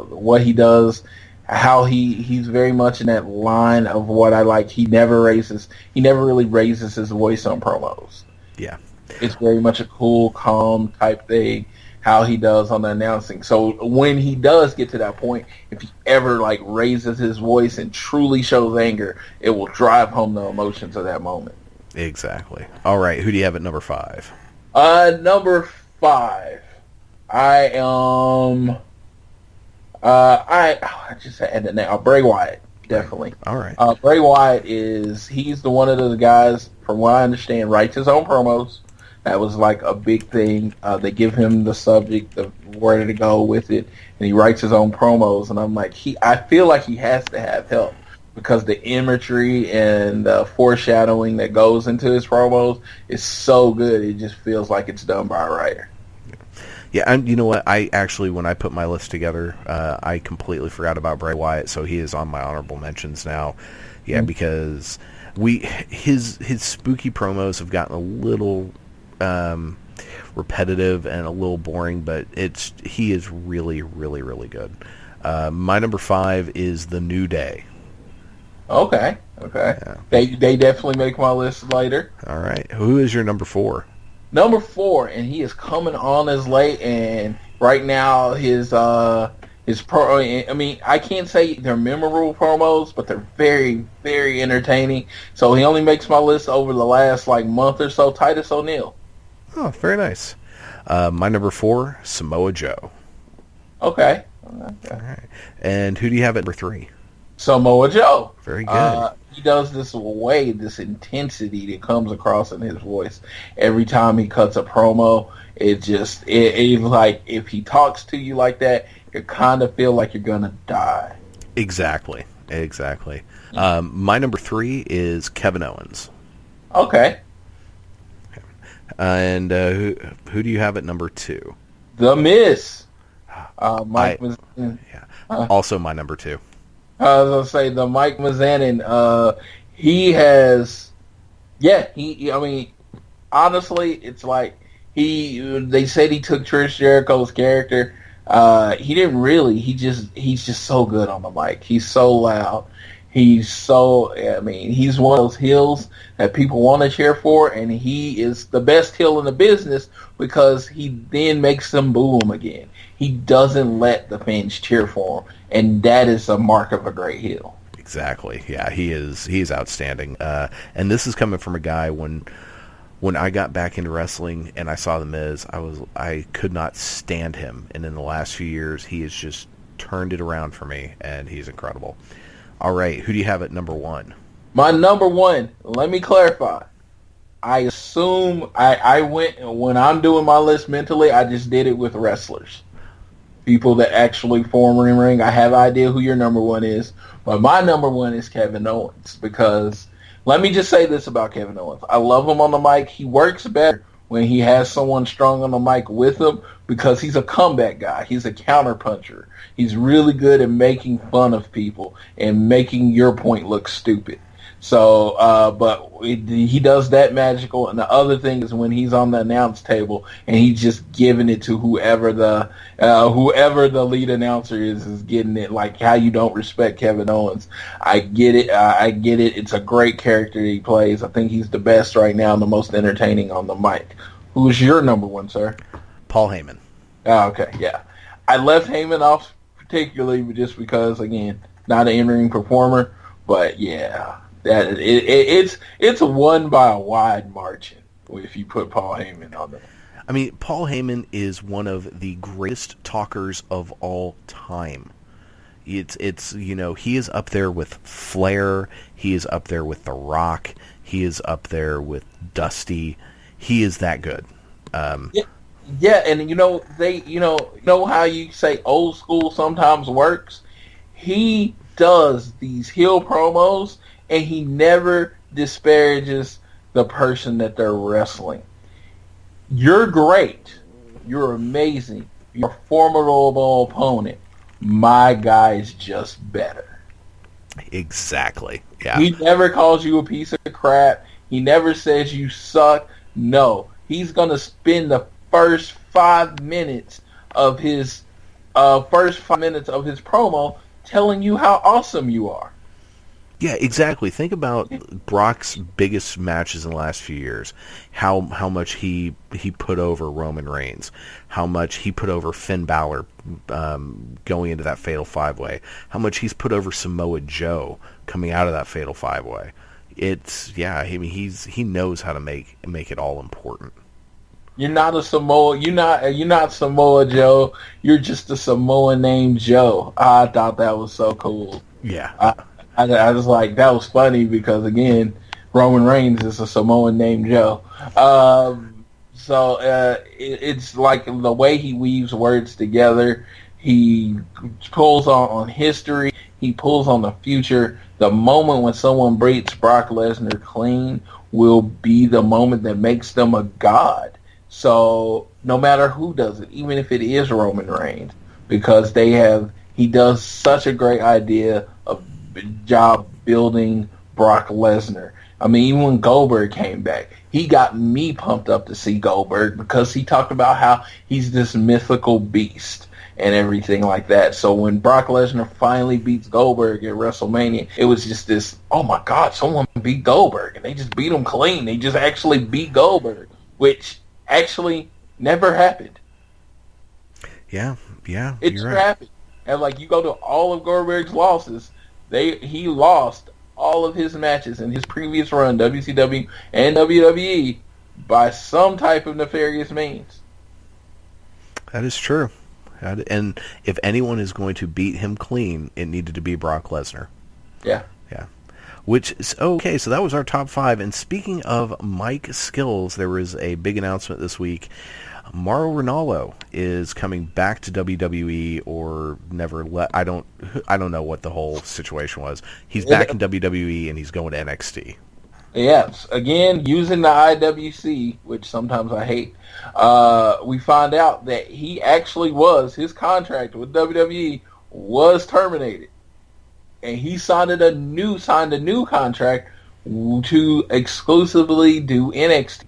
what he does, how he's very much in that line of what I like. He never really raises his voice on promos. Yeah, it's very much a cool, calm type thing. How he does on the announcing. So when he does get to that point, if he ever raises his voice and truly shows anger, it will drive home the emotions of that moment. Exactly. All right, who do you have at number 5? Number 5. I just had it now. Bray Wyatt, definitely. All right. Bray Wyatt he's the one of the guys, from what I understand, writes his own promos. That was a big thing. They give him the subject, where to go with it, and he writes his own promos. And I'm I feel like he has to have help because the imagery and the foreshadowing that goes into his promos is so good. It just feels like it's done by a writer. Yeah, and you know what? When I put my list together, I completely forgot about Bray Wyatt, so he is on my honorable mentions now. Yeah, because his spooky promos have gotten a little repetitive and a little boring, but he is really, really, really good. My number 5 is The New Day. Okay. Yeah. They definitely make my list later. All right. Who is your number 4? Number 4, and he is coming on as late, and right now his pro. I mean, I can't say they're memorable promos, but they're very, very entertaining. So he only makes my list over the last month or so. Titus O'Neil. Oh, very nice. My number 4, Samoa Joe. Okay. All right. And who do you have at number 3? Samoa Joe. Very good. He does this intensity that comes across in his voice every time he cuts a promo. It's like if he talks to you like that, you kind of feel like you're gonna die. Exactly. My number 3 is Kevin Owens. Okay. And who do you have at number 2? The Miz. Mike Mizanin. Yeah. Also my number 2. I was going to say the Mike Mizanin. He has, I mean, honestly, it's they said he took Chris Jericho's character. He didn't really. He's just so good on the mic. He's so loud. He's one of those heels that people want to cheer for, and he is the best heel in the business because he then makes them boo him again. He doesn't let the fans cheer for him, and that is a mark of a great heel. Exactly. Yeah, he's outstanding. And this is coming from a guy when I got back into wrestling and I saw The Miz, I could not stand him, and in the last few years he has just turned it around for me, and he's incredible. All right, who do you have at number 1? My number 1, let me clarify. I assume I went, when I'm doing my list mentally, I just did it with wrestlers. People that actually form in ring. I have an idea who your number 1 is, but my number 1 is Kevin Owens, because let me just say this about Kevin Owens. I love him on the mic. He works better when he has someone strong on the mic with him because he's a comeback guy. He's a counter puncher. He's really good at making fun of people and making your point look stupid. So, he does that magical. And the other thing is when he's on the announce table and he's just giving it to whoever the lead announcer is getting it. Like how you don't respect Kevin Owens. I get it. It's a great character he plays. I think he's the best right now and the most entertaining on the mic. Who's your number one, sir? Paul Heyman. Oh, okay, yeah. I left Heyman off particularly just because, again, not an in-ring performer, but yeah. It's a won by a wide margin if you put Paul Heyman on there. I mean, Paul Heyman is one of the greatest talkers of all time. It's he is up there with Flair. He is up there with The Rock. He is up there with Dusty. He is that good. Yeah, and they know how you say old school sometimes works. He does these heel promos. And he never disparages the person that they're wrestling. You're great. You're amazing. You're a formidable opponent. My guy's just better. Exactly. Yeah. He never calls you a piece of crap. He never says you suck. No. He's going to spend the first 5 minutes of his promo telling you how awesome you are. Yeah, exactly. Think about Brock's biggest matches in the last few years. How much he put over Roman Reigns. How much he put over Finn Balor going into that Fatal 5-Way. How much he's put over Samoa Joe coming out of that Fatal 5-Way. He knows how to make it all important. You're not Samoa Joe. You're just a Samoan named Joe. I thought that was so cool. Yeah. I was like, that was funny because, again, Roman Reigns is a Samoan named Joe. It's like the way he weaves words together. He pulls on history. He pulls on the future. The moment when someone beats Brock Lesnar clean will be the moment that makes them a god. So no matter who does it, even if it is Roman Reigns, because he does such a great job building Brock Lesnar. I mean, even when Goldberg came back, he got me pumped up to see Goldberg because he talked about how he's this mythical beast and everything like that. So when Brock Lesnar finally beats Goldberg at WrestleMania, it was just this, oh my God, someone beat Goldberg, and they just beat him clean. They just actually beat Goldberg, which actually never happened. Yeah, it you're never right. happened. And like you go to all of Goldberg's losses, he lost all of his matches in his previous run, WCW and WWE, by some type of nefarious means. That is true. And if anyone is going to beat him clean, it needed to be Brock Lesnar. Yeah. Yeah. Which is okay, so that was our top 5. And speaking of mic skills, there was a big announcement this week. Mauro Ranallo is coming back to WWE or never I don't know what the whole situation was. He's back in WWE and he's going to NXT. Yes, again, using the IWC, which sometimes I hate, we find out that his contract with WWE was terminated. And he signed a new contract to exclusively do NXT.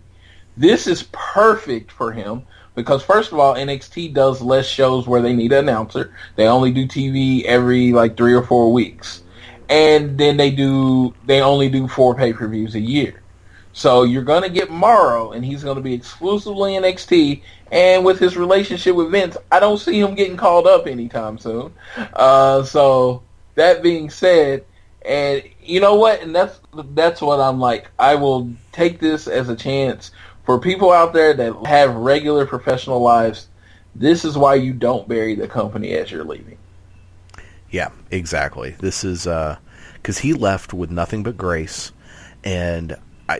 This is perfect for him because, first of all, NXT does less shows where they need an announcer. They only do TV every 3 or 4 weeks. And then they only do 4 pay-per-views a year. So you're going to get Mauro, and he's going to be exclusively NXT. And with his relationship with Vince, I don't see him getting called up anytime soon. So that being said, and you know what? And that's what I'm like. I will take this as a chance for people out there that have regular professional lives. This is why you don't bury the company as you're leaving. Yeah, exactly. This is because he left with nothing but grace, and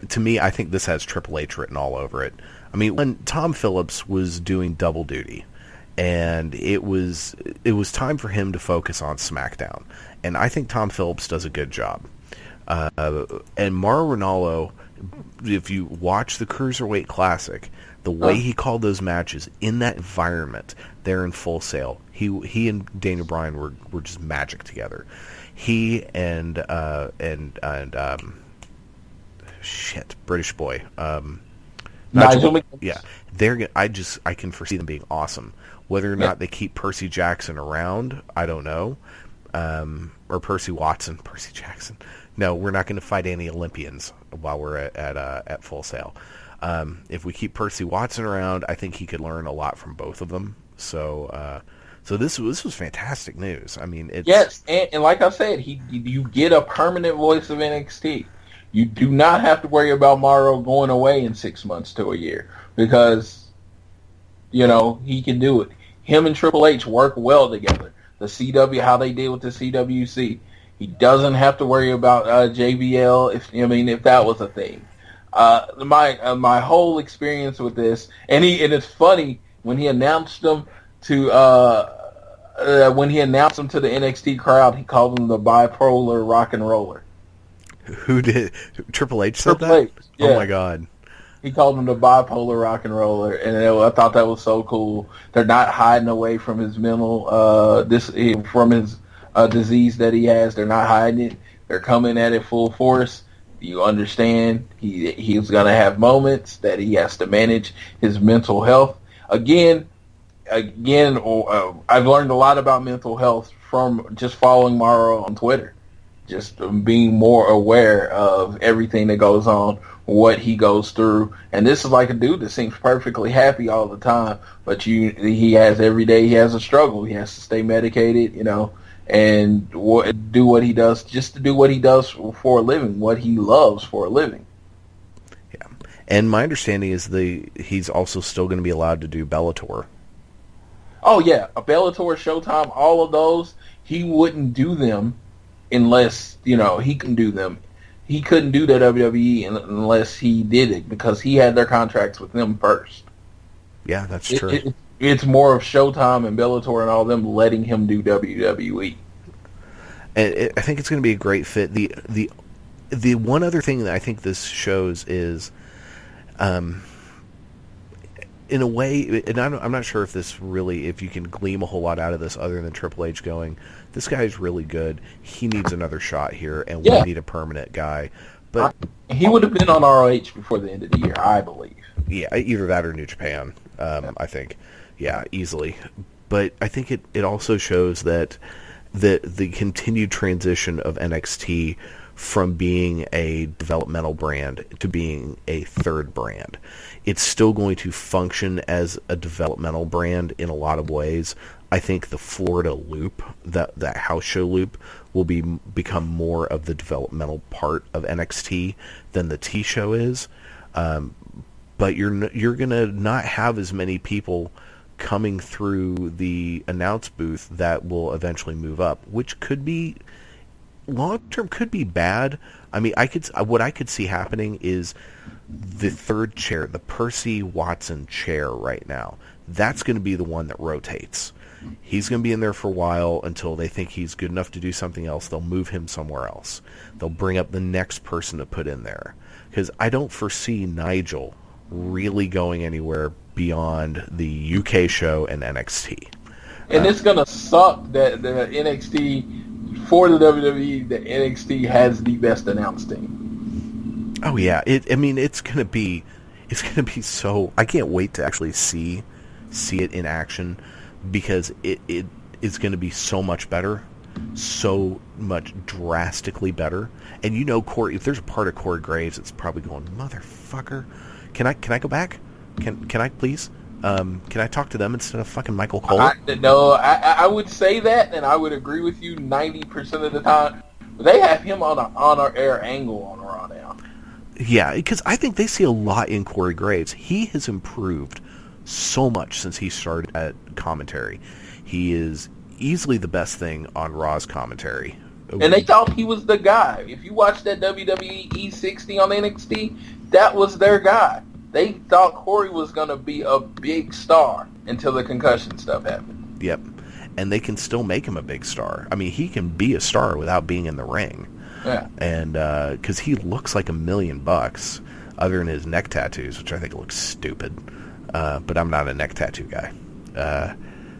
to me, I think this has Triple H written all over it. I mean, when Tom Phillips was doing double duty, and it was time for him to focus on SmackDown, and I think Tom Phillips does a good job. And Mauro Ranallo, if you watch the Cruiserweight Classic, the way he called those matches in that environment there in Full Sail, he and Daniel Bryan were just magic together. He and British boy. Nigel. Yeah, I can foresee them being awesome. Whether or not they keep Percy Jackson around, I don't know. Or Percy Jackson. No, we're not going to fight any Olympians while we're at Full Sail. If we keep Percy Watson around, I think he could learn a lot from both of them. So this was fantastic news. I mean, yes, and like I said, you get a permanent voice of NXT. You do not have to worry about Morrow going away in 6 months to a year because, he can do it. Him and Triple H work well together. The CW, how they did with the CWC. He doesn't have to worry about JBL if that was a thing. My whole experience with this, and it's funny when he announced them to the NXT crowd, he called them the bipolar rock and roller. Who did? Triple H said Triple that? H, yeah. Oh my God. He called him the bipolar rock and roller, and I thought that was so cool. They're not hiding away from his from his disease that he has. They're not hiding it. They're coming at it full force. You understand? He's going to have moments that he has to manage his mental health. Again, I've learned a lot about mental health from just following Morrow on Twitter. Just being more aware of everything that goes on, what he goes through. And this is like a dude that seems perfectly happy all the time, but every day he has a struggle. He has to stay medicated, and do what he does, just to do what he does for a living, what he loves for a living. Yeah. And my understanding is he's also still going to be allowed to do Bellator. Oh, yeah. A Bellator, Showtime, all of those, he wouldn't do them unless, he can do them. He couldn't do the WWE unless he did it because he had their contracts with them first. Yeah, that's true. It's more of Showtime and Bellator and all of them letting him do WWE. And I think it's going to be a great fit. The one other thing that I think this shows is, in a way, and I'm not sure if you can glean a whole lot out of this other than Triple H going, this guy's really good. He needs another shot here, and we need a permanent guy. But he would have been on ROH before the end of the year, I believe. Yeah, either that or New Japan, I think. Yeah, easily. But I think it also shows that the continued transition of NXT from being a developmental brand to being a third brand. It's still going to function as a developmental brand in a lot of ways. I think the Florida loop, that house show loop, will become more of the developmental part of NXT than the T show is. But you're gonna not have as many people coming through the announce booth that will eventually move up, which could be long term could be bad. I mean, what I could see happening is the third chair, the Percy Watson chair right now. That's going to be the one that rotates. He's going to be in there for a while until they think he's good enough to do something else. They'll move him somewhere else. They'll bring up the next person to put in there. Because I don't foresee Nigel really going anywhere beyond the UK show and NXT. And it's going to suck that the NXT, for the WWE, the NXT has the best announced team. Oh yeah, it's going to be so. I can't wait to actually see it in action because it is going to be so much better, so much drastically better. And Corey, if there's a part of Corey Graves, it's probably going, motherfucker. Can I go back? Can I please? Can I talk to them instead of fucking Michael Cole? I would say that, and I would agree with you 90% of the time. They have him on an air angle on Raw now. Yeah, because I think they see a lot in Corey Graves. He has improved so much since he started at commentary. He is easily the best thing on Raw's commentary. And they thought he was the guy. If you watch that WWE E60 on NXT, that was their guy. They thought Corey was going to be a big star until the concussion stuff happened. Yep. And they can still make him a big star. I mean, he can be a star without being in the ring. Yeah. And because he looks like $1 million, other than his neck tattoos, which I think looks stupid. But I'm not a neck tattoo guy.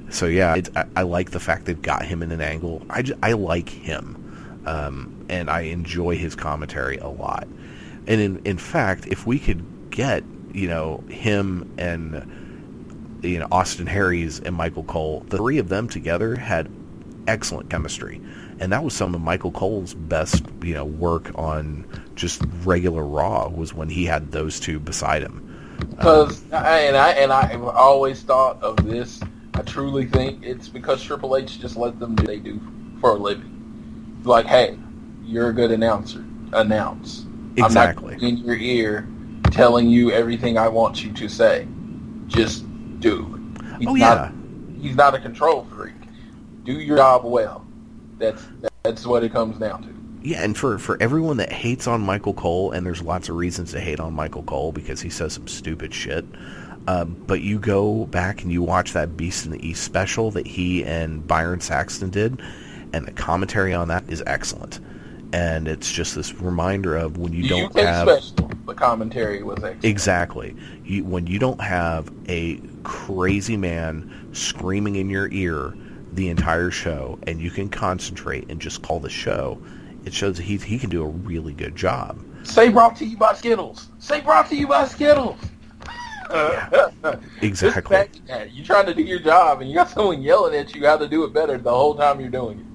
So yeah, I like the fact they've got him in an angle. I like him. And I enjoy his commentary a lot. And in fact, if we could get, him and, Austin Harries and Michael Cole, the three of them together had excellent chemistry. And that was some of Michael Cole's best, work on just regular Raw, was when he had those two beside him. Because I've always thought of this. I truly think it's because Triple H just let them do what they do for a living. Like, hey, you're a good announcer. Announce. Exactly. I'm not in your ear telling you everything I want you to say. Just do it. He's not a control freak. Do your job well. That's what it comes down to. Yeah, and for everyone that hates on Michael Cole, and there's lots of reasons to hate on Michael Cole because he says some stupid shit, but you go back and you watch that Beast in the East special that he and Byron Saxton did, and the commentary on that is excellent. And it's just this reminder of when you don't have... special, the commentary was excellent. Exactly. When you don't have a crazy man screaming in your ear the entire show, and you can concentrate and just call the show, it shows that he can do a really good job. Say brought to you by Skittles. Say brought to you by Skittles. Exactly. You're trying to do your job, and you got someone yelling at you how to do it better the whole time you're doing it.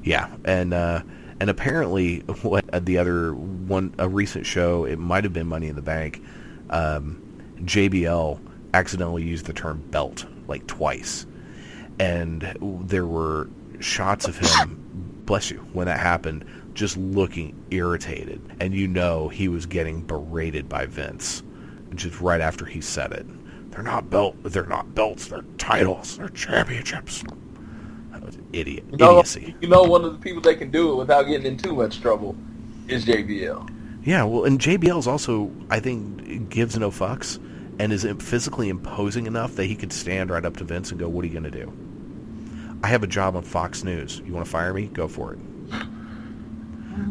Yeah, and apparently, what the other one, a recent show, it might have been Money in the Bank, JBL accidentally used the term belt like twice, and there were shots of him, bless you, when that happened, just looking irritated, and he was getting berated by Vince, just right after he said it. They're not belts, they're titles, they're championships. That was idiocy. One of the people that can do it without getting in too much trouble is JBL. Yeah, well, and JBL's also, I think, gives no fucks, and is physically imposing enough that he could stand right up to Vince and go, "What are you going to do? I have a job on Fox News. You want to fire me? Go for it."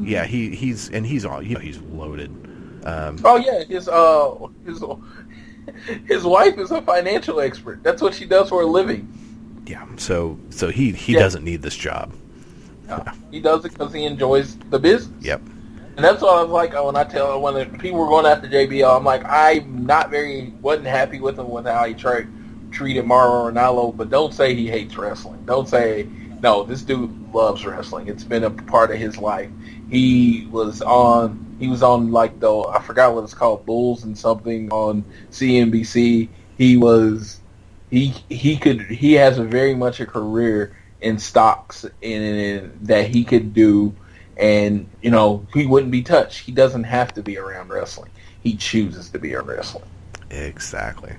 Yeah, he's loaded. His wife is a financial expert. That's what she does for a living. Yeah, so he doesn't need this job. No, he does it because he enjoys the business. Yep. And that's what I was like when people were going after JBL. I'm like, wasn't happy with him with how he treated Mauro Ranallo. But don't say he hates wrestling. Don't say no. This dude loves wrestling. It's been a part of his life. He was on like I forgot what it's called, Bulls and something on CNBC. He has a very much a career in stocks in that he could do, and he wouldn't be touched. He doesn't have to be around wrestling. He chooses to be around wrestling. Exactly.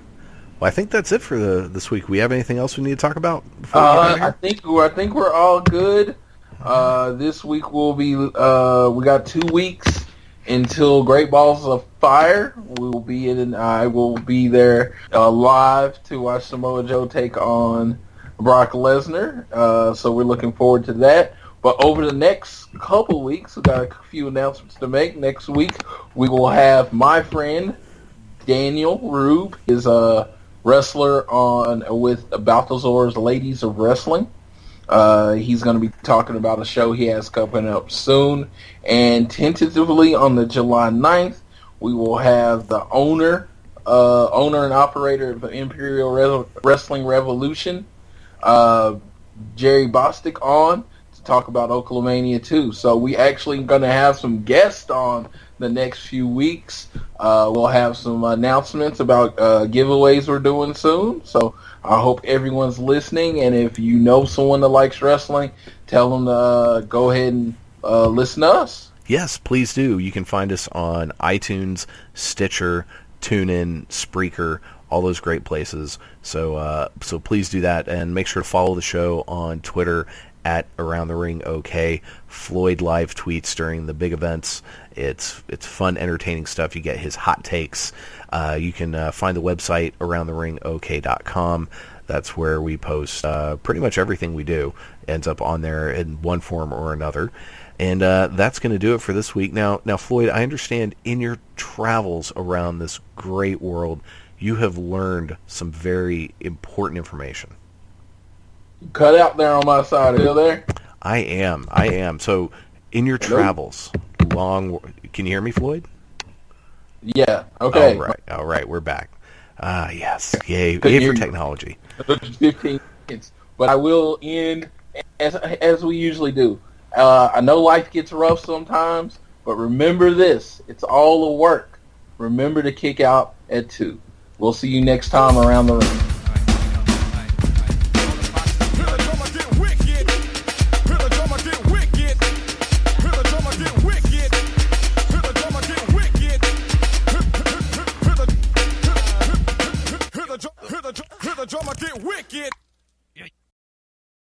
Well, I think that's it for this week. We have anything else we need to talk about? I think we're all good. This week will be we got 2 weeks until Great Balls of Fire. I will be there live to watch Samoa Joe take on Brock Lesnar. So we're looking forward to that. But over the next couple weeks, we got a few announcements to make. Next week, we will have my friend Daniel Rube, is a wrestler with Balthazar's Ladies of Wrestling. He's going to be talking about a show he has coming up soon. And tentatively on the July 9th, we will have the owner and operator of the Imperial Wrestling Revolution, Jerry Bostic, on to talk about Oklahomania 2. So we actually going to have some guests on the next few weeks. We'll have some announcements about giveaways we're doing soon. So I hope everyone's listening, and if you know someone that likes wrestling, tell them to go ahead and listen to us. Yes, please do. You can find us on iTunes, Stitcher, TuneIn, Spreaker, all those great places. So please do that, and make sure to follow the show on Twitter at Around the Ring OK. Floyd live tweets during the big events. It's fun, entertaining stuff. You get his hot takes. You can find the website aroundtheringok.com. That's where we post pretty much everything we do. Ends up on there in one form or another. And that's going to do it for this week. Now, Floyd, I understand in your travels around this great world, you have learned some very important information. Cut out there on my side. Are you there? I am. So, in your travels, can you hear me, Floyd? Yeah. Okay. All right, we're back. Ah, yes. Yay Couldn't for hear you. technology. 15 minutes. But I will end as we usually do. I know life gets rough sometimes, but remember this. It's all a work. Remember to kick out at 2. We'll see you next time around the ring.